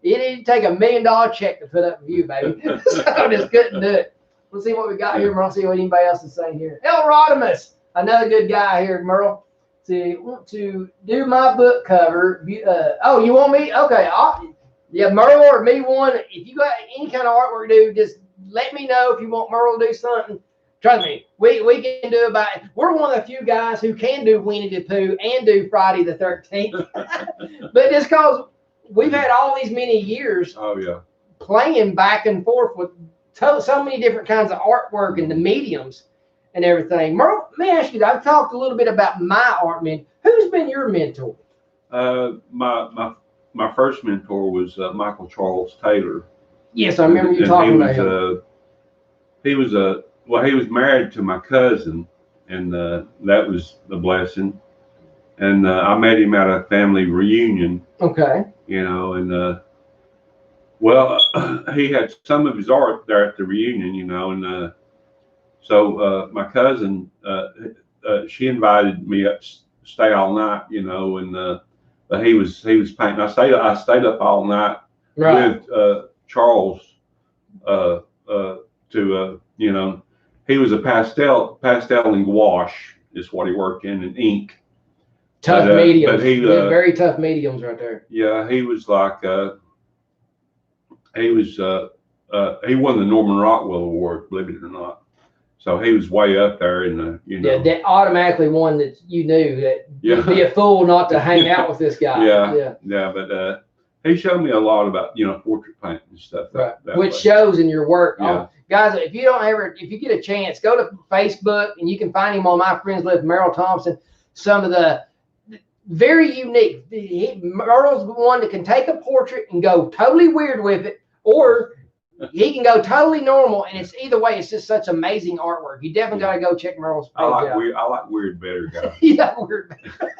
It didn't take $1 million check to put up with you, baby. So I just couldn't do it. Let's see what we got here, Merle. See what anybody else is saying here. El Rodimus, another good guy here, Merle. Want to do my book cover. Oh, you want me? Okay. Yeah, Merle or me one. If you got any kind of artwork to do, just let me know if you want Merle to do something. Trust me, we can do about it. We're one of the few guys who can do Winnie the Pooh and do Friday the 13th. But just because we've had all these many years playing back and forth with so many different kinds of artwork and the mediums and everything. Merle, let me ask you, I've talked a little bit about my art men. Who's been your mentor? My first mentor was Michael Charles Taylor. Yes, I remember you talking about him. He was married to my cousin, and that was a blessing. And I met him at a family reunion. Okay. You know, and he had some of his art there at the reunion. You know, and so my cousin, she invited me up to stay all night. You know, and but he was painting. I stayed up all night with Charles to you know, he was a pastel and gouache is what he worked in, and ink. Tough mediums. But he very tough mediums right there. Yeah, he was like he won the Norman Rockwell Award, believe it or not. So he was way up there in the, you know. Yeah, that automatically one that you knew that you'd be a fool not to hang out with this guy. Yeah, but he showed me a lot about, you know, portrait painting and stuff. Which shows in your work. Yeah. Guys, if you get a chance, go to Facebook and you can find him on My Friends List, Merle Thompson. Some of the very unique. Merle's one that can take a portrait and go totally weird with it, or he can go totally normal, and it's either way. It's just such amazing artwork. You definitely got to go check Merle's page out. I like weird better, guys. Yeah, weird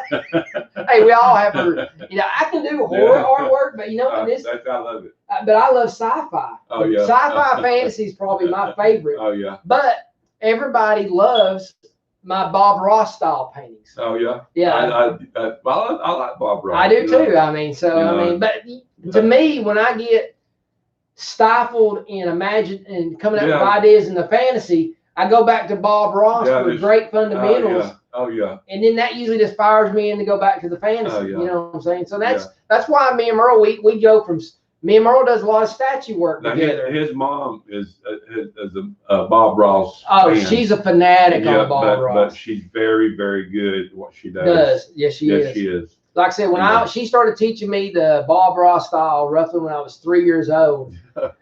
better. Hey, we all have our. You know, I can do horror artwork, but you know what? I love it. But I love sci-fi. Oh yeah. Sci-fi fantasy is probably my favorite. Oh yeah. But everybody loves my Bob Ross style paintings. Oh yeah. Yeah. I like Bob Ross. I do too. I mean, so you know, I mean, but to me, when I get stifled in coming up with ideas in the fantasy, I go back to Bob Ross for great fundamentals. Oh yeah. And then that usually just fires me in to go back to the fantasy. You know what I'm saying? So that's why me and Merle we go from. Me and Merle does a lot of statue work together. His mom is a Bob Ross. Oh, fan. She's a fanatic on Bob Ross. But she's very, very good at what she does. Yes, she is. Yes, she is. Like I said, when she started teaching me the Bob Ross style roughly when I was 3 years old.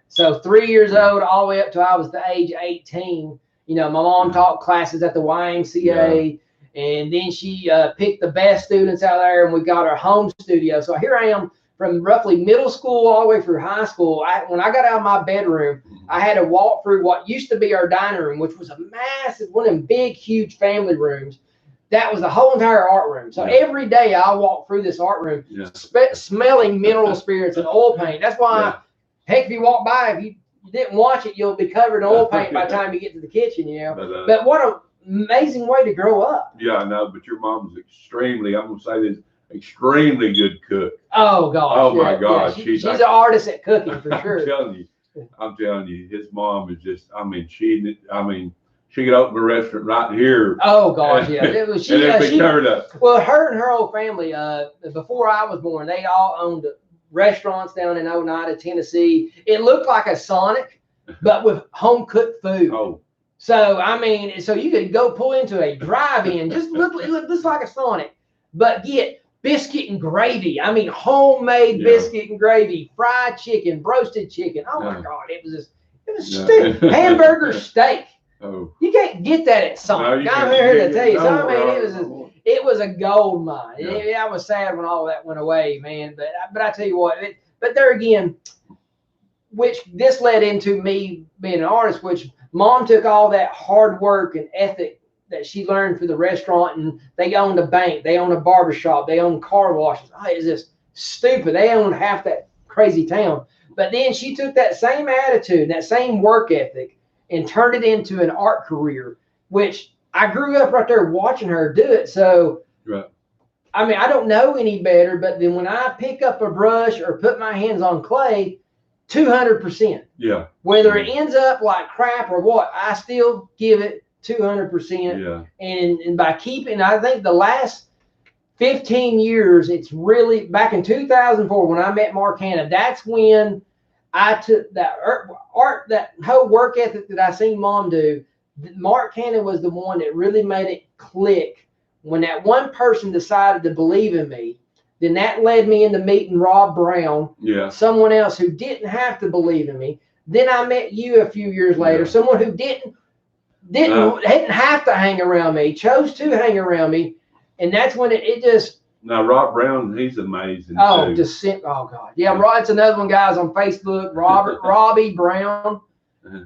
So 3 years old all the way up to I was the age 18. You know, my mom taught classes at the YMCA, and then she picked the best students out there, and we got our home studio. So here I am. From roughly middle school all the way through high school, when I got out of my bedroom, I had to walk through what used to be our dining room, which was a massive, one of them big, huge family rooms. That was the whole entire art room. So every day I walked through this art room, smelling mineral spirits and oil paint. That's why, heck, if you walk by, if you didn't watch it, you'll be covered in oil paint by the time you get to the kitchen, you know. But what an amazing way to grow up. Yeah, I know, but your mom was extremely, I'm going to say this, extremely good cook. Oh gosh! Oh my gosh! Yeah. She's an artist at cooking for sure. I'm telling you, his mom is just. I mean, she could open a restaurant right here. Oh gosh, yeah. It was she. Turned up. Well, her and her whole family. Before I was born, they all owned restaurants down in Oneida, Tennessee. It looked like a Sonic, but with home cooked food. Oh. So I mean, so you could go pull into a drive-in, just look like a Sonic, but get biscuit and gravy. I mean, homemade biscuit and gravy, fried chicken, roasted chicken. Oh my God, it was hamburger steak. Oh, you can't get that at Sonic. No, I'm here to tell you. So I mean, it was a gold mine. I was sad when all that went away, man. But I tell you what, but there again, which this led into me being an artist, which Mom took all that hard work and ethic that she learned for the restaurant, and they owned a bank, they owned a barbershop, they owned car washes. Oh, it's just stupid. They own half that crazy town. But then she took that same attitude, that same work ethic, and turned it into an art career, which I grew up right there watching her do it. So, right. I mean, I don't know any better, but then when I pick up a brush or put my hands on clay, 200%. Yeah. Whether it ends up like crap or what, I still give it 200%. Yeah. And by keeping, I think the last 15 years, it's really back in 2004 when I met Mark Hanna. That's when I took that art, that whole work ethic that I seen Mom do. Mark Hanna was the one that really made it click. When that one person decided to believe in me, then that led me into meeting Rob Brown, someone else who didn't have to believe in me. Then I met you a few years later, someone who didn't have to hang around me, chose to hang around me, and that's when it just. Now Rob Brown, he's amazing. Oh, too. oh God, yeah. Rod's another one, guys, on Facebook. Robbie Brown.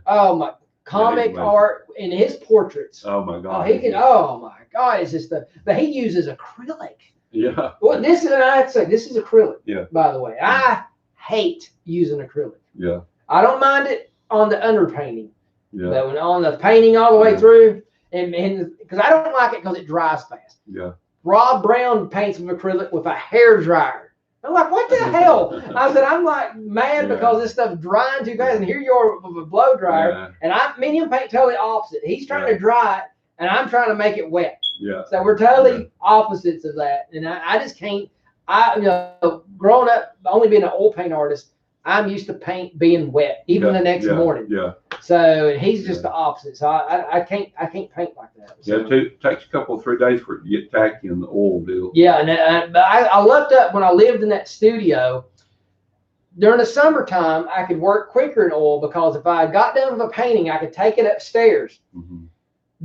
Oh my. Comic art and his portraits. Oh my God. Oh, he can. Oh my God, it's just but he uses acrylic. Yeah. Well, I'd say this is acrylic. Yeah. By the way, I hate using acrylic. Yeah. I don't mind it on the underpainting. Yeah. But when on the painting all the way through, and because I don't like it because it dries fast. Yeah. Rob Brown paints with acrylic with a hair dryer. I'm like, what the hell? I said, I'm like mad because this stuff's drying too fast, and here you are with a blow dryer, and me and him paint totally opposite. He's trying to dry it, and I'm trying to make it wet. Yeah. So we're totally opposites of that, and I just can't. Growing up, only being an oil paint artist, I'm used to paint being wet, even the next morning. Yeah. So he's just the opposite. So I can't paint like that. So. Yeah, it takes a couple 3 days for it to get tacky in the oil deal. Yeah, and I looked up when I lived in that studio. During the summertime, I could work quicker in oil because if I got done with a painting, I could take it upstairs. Mm-hmm.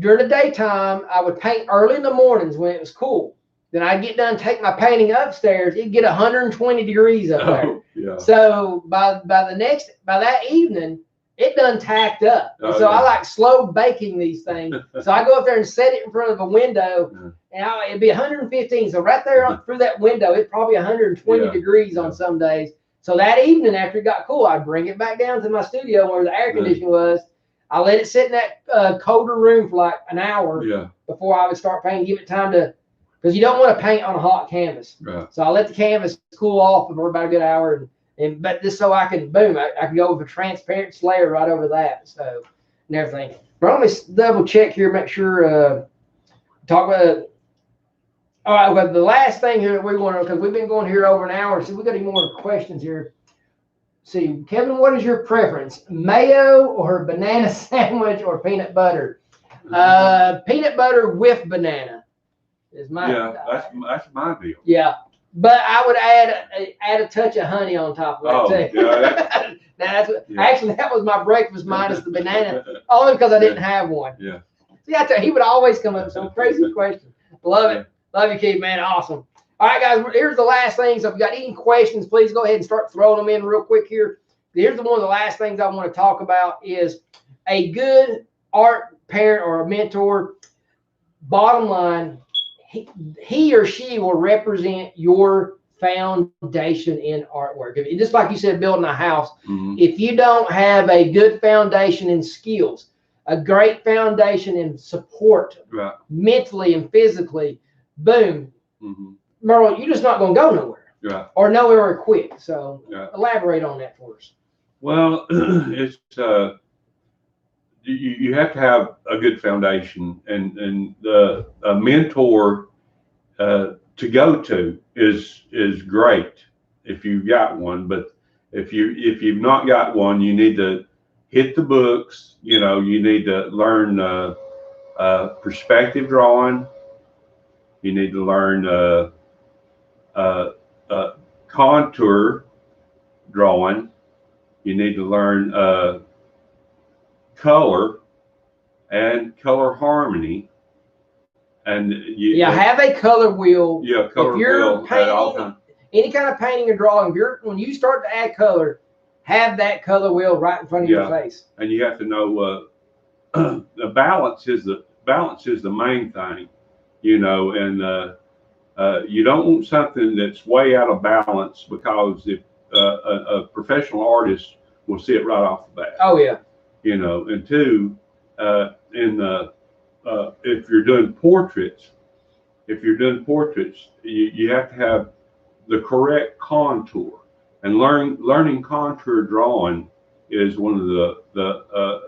During the daytime, I would paint early in the mornings when it was cool. Then I'd get done, take my painting upstairs. It'd get 120 degrees up there. Oh, yeah. So by that evening, it done tacked up. So I like slow baking these things. So I go up there and set it in front of a window, and it'd be 115. So right there through that window, it's probably 120 degrees on some days. So that evening, after it got cool, I'd bring it back down to my studio where the air conditioning was. I let it sit in that colder room for like an hour before I would start painting. Give it time to, because you don't want to paint on a hot canvas. Right. So I let the canvas cool off for about a good hour, but just so I can I can go with a transparent slayer right over that. So and everything. But let me double check here, make sure. Talk about. All right, well, the last thing here that we want to, because we've been going here over an hour, so we got any more questions here. See, Kevin, what is your preference? Mayo or banana sandwich or peanut butter? Peanut butter with banana is my. Yeah, that's my deal. Yeah, but I would add a touch of honey on top of that too. Yeah, actually, that was my breakfast minus the banana, only because I didn't have one. Yeah. See, I tell you, he would always come up with some crazy question. Love it. Love you, Keith, man. Awesome. All right, guys, here's the last thing. So if you got any questions, please go ahead and start throwing them in real quick here. Here's one of the last things I want to talk about is a good art parent or a mentor. Bottom line, he or she will represent your foundation in artwork. Just like you said, building a house. Mm-hmm. If you don't have a good foundation in skills, a great foundation in support, mentally and physically, boom, Merle, you're just not going to go nowhere, or nowhere quick. So elaborate on that for us. Well, it's you have to have a good foundation, and a mentor to go to is great if you've got one. But if you've not got one, you need to hit the books. You need to learn perspective drawing. You need to learn contour drawing. You need to learn color and color harmony. And have a color wheel. Yeah, color if you're wheel. Painting, any kind of painting or drawing, when you start to add color, have that color wheel right in front of your face. And you have to know the balance is the main thing. And You don't want something that's way out of balance, because if a professional artist will see it right off the bat. Oh yeah. You know, and two, if you're doing portraits, you have to have the correct contour, and learning contour drawing is one of the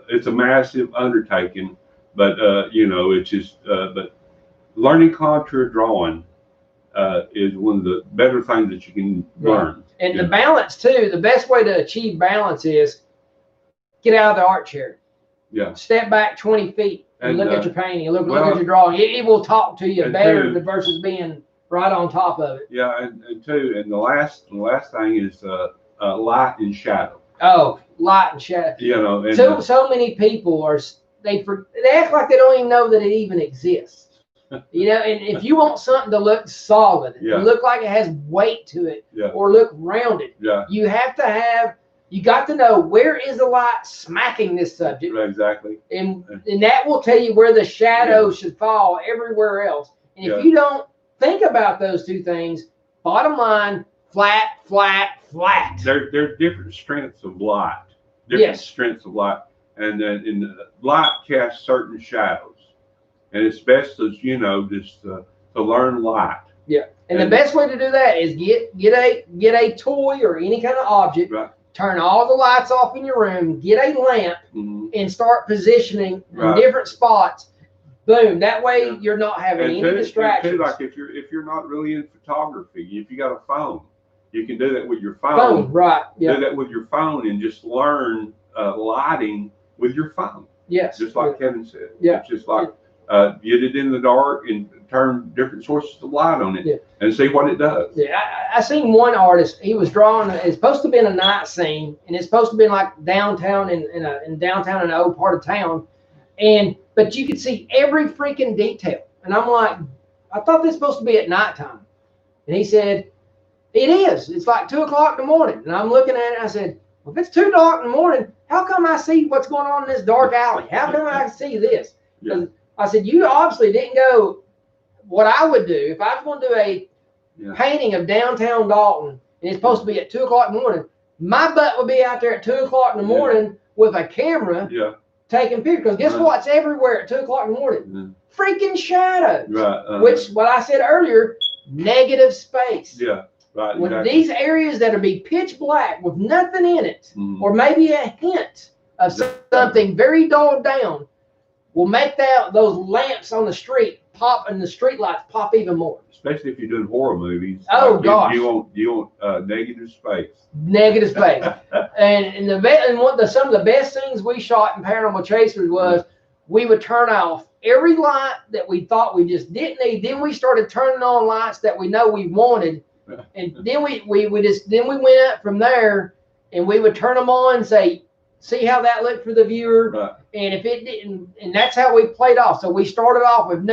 it's a massive undertaking, but you know, it's just but learning contour drawing is one of the better things that you can learn. And the balance too, the best way to achieve balance is get out of the art chair. Yeah. Step back 20 feet and look at your painting, look at your drawing. It will talk to you better versus being right on top of it. Yeah, and the last thing is light and shadow. Oh, light and shadow. You know, and so many people they act like they don't even know that it even exists. You know, and if you want something to look solid, and look like it has weight to it, or look rounded, you got to know where is the light smacking this subject. Exactly. And that will tell you where the shadow should fall everywhere else. And if you don't think about those two things, bottom line, flat, flat, flat. They're different strengths of light. Strengths of light. And then in the light casts certain shadows. And it's best, as you know, just to learn light. Yeah. And the best way to do that is get a toy or any kind of object. Right. Turn all the lights off in your room, get a lamp, and start positioning in different spots. Boom. That way you're not having any distractions. Like if you're not really in photography, if you got a phone, you can do that with your phone. Right. Yeah. Do that with your phone and just learn lighting with your phone. Yes. Just like Kevin said. Yeah. It's just like get it in the dark and turn different sources of light on it and see what it does. Yeah, I seen one artist. He was drawing. It's supposed to be a night scene, and it's supposed to be like downtown in downtown in an old part of town, but you could see every freaking detail. And I'm like, I thought this was supposed to be at nighttime, and he said, it is. It's like 2 o'clock in the morning, and I'm looking at it. And I said, well, if it's too dark in the morning, how come I see what's going on in this dark alley? How come I see this? Yeah. I said, you obviously didn't go. What I would do if I was going to do a painting of downtown Dalton, and it's supposed to be at 2 o'clock in the morning, my butt would be out there at 2 o'clock in the morning with a camera taking pictures. Because guess what's everywhere at 2 o'clock in the morning? Freaking shadows. Right. Which, what I said earlier, negative space. Yeah. Right. When these areas that will be pitch black with nothing in it, or maybe a hint of something very dulled down, will make those lamps on the street pop, and the street lights pop even more. Especially if you're doing horror movies. Oh gosh. You want negative space. Negative space. and some of the best things we shot in Paranormal Chasers was we would turn off every light that we thought we just didn't need. Then we started turning on lights that we know we wanted, and then we went up from there, and we would turn them on and say, see how that looked for the viewer. Right. And if it didn't, and that's how we played off. So we started off with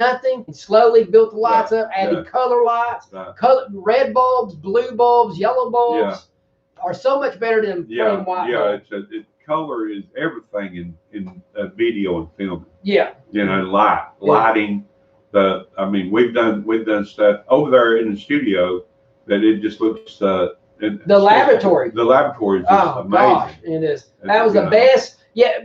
nothing and slowly built the lights up, added color lights, red bulbs, blue bulbs, yellow bulbs are so much better than plain white. Yeah, color is everything in video and film. Yeah. You know, lighting. We've done stuff over there in the studio that it just looks. The laboratory. The laboratory is just amazing. Gosh, it is. That was the best. Yeah,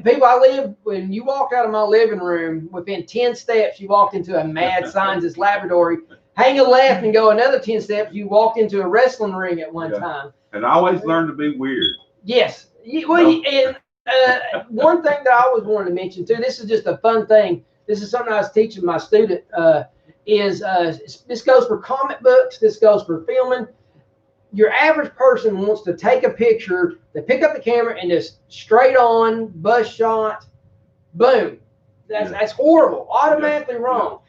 when you walked out of my living room, within 10 steps, you walked into a mad scientist laboratory. Hang a left and go another 10 steps, you walked into a wrestling ring at one time. And I always learn to be weird. Yes. Well, and one thing that I always wanted to mention too, this is just a fun thing. This is something I was teaching my student, this goes for comic books, this goes for filming. Your average person wants to take a picture, they pick up the camera and just straight on, bus shot, boom. That's horrible, automatically wrong.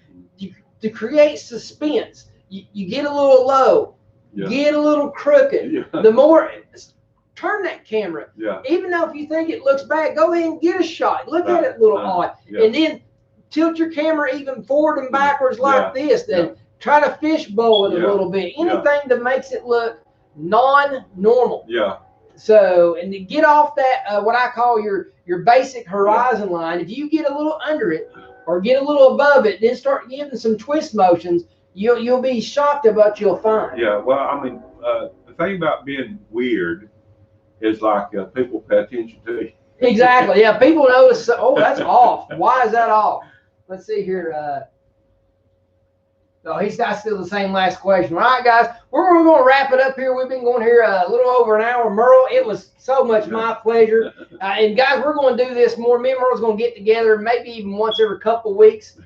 To create suspense, you get a little low, get a little crooked. The more, turn that camera. Even though if you think it looks bad, go ahead and get a shot. Look at it a little odd. And then tilt your camera even forward and backwards like this. Then try to fishbowl it a little bit. Anything that makes it look non-normal. So, and to get off that, what I call your basic horizon line, if you get a little under it or get a little above it, then start giving some twist motions, you'll be shocked at what you'll find. Yeah, well, I mean, the thing about being weird is like people pay attention to you. Exactly. Yeah, people notice. Oh, that's off. Why is that off? Let's see here. No, he's not still the same last question. All right, guys, we're going to wrap it up here. We've been going here a little over an hour. Merle, it was so much my pleasure. And guys, we're going to do this more. Me and Merle's going to get together, maybe even once every couple of weeks.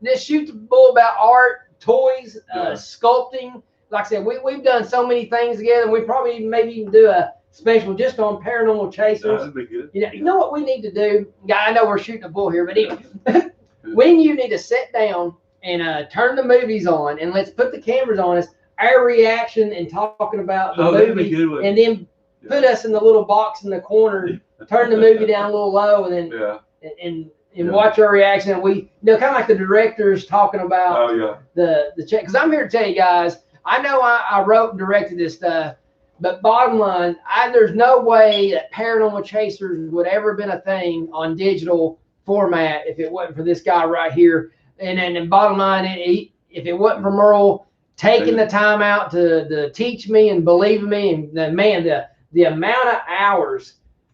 Just shoot the bull about art, toys, sculpting. Like I said, we've done so many things together. We probably maybe even do a special just on paranormal chasers. That'd be good. You know what we need to do? Guy, I know we're shooting a bull here, but anyway, when you need to sit down and turn the movies on, and let's put the cameras on us, our reaction and talking about the movie, and then put us in the little box in the corner, turn the movie down a little low, and then and watch our reaction. And we, kind of like the directors talking about the check. Because I'm here to tell you guys, I know I wrote and directed this stuff, but bottom line, there's no way that Paranormal Chasers would ever been a thing on digital format if it wasn't for this guy right here. And bottom line, if it wasn't for Merle taking the time out to teach me and believe in me, and the amount of hours,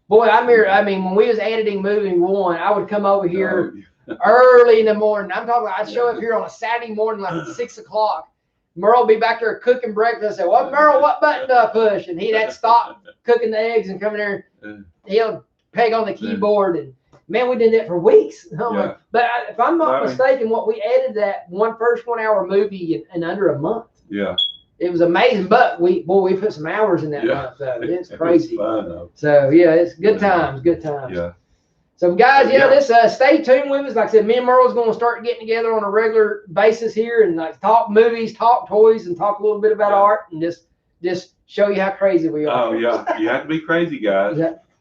boy, I mean, when we was editing movie one, I would come over here early in the morning. I'm talking, I'd show up here on a Saturday morning, like at 6 o'clock. Merle would be back there cooking breakfast. I said, "Well, Merle, what button do I push?" And he'd have to stop cooking the eggs and come in there. He'll peg on the keyboard, and man, we did that for weeks. But if I'm not mistaken, what we edited that first 1 hour movie in under a month. Yeah. It was amazing, but we put some hours in that month, though. It's crazy. So yeah, it's good times, Yeah. So guys, this stay tuned with us. Like I said, me and Merle's going to start getting together on a regular basis here and like talk movies, talk toys, and talk a little bit about art, and just show you how crazy we are. Oh yeah, you have to be crazy, guys.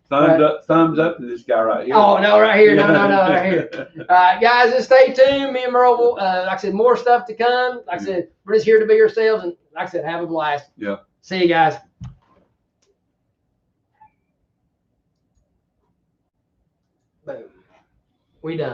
Thumbs up to this guy right here. Oh no, right here, no, right here. All right, guys, just stay tuned. Me and Merle will, like I said, more stuff to come. Like I said, we're just here to be ourselves, and like I said, have a blast. Yeah. See you guys. Boom. We done.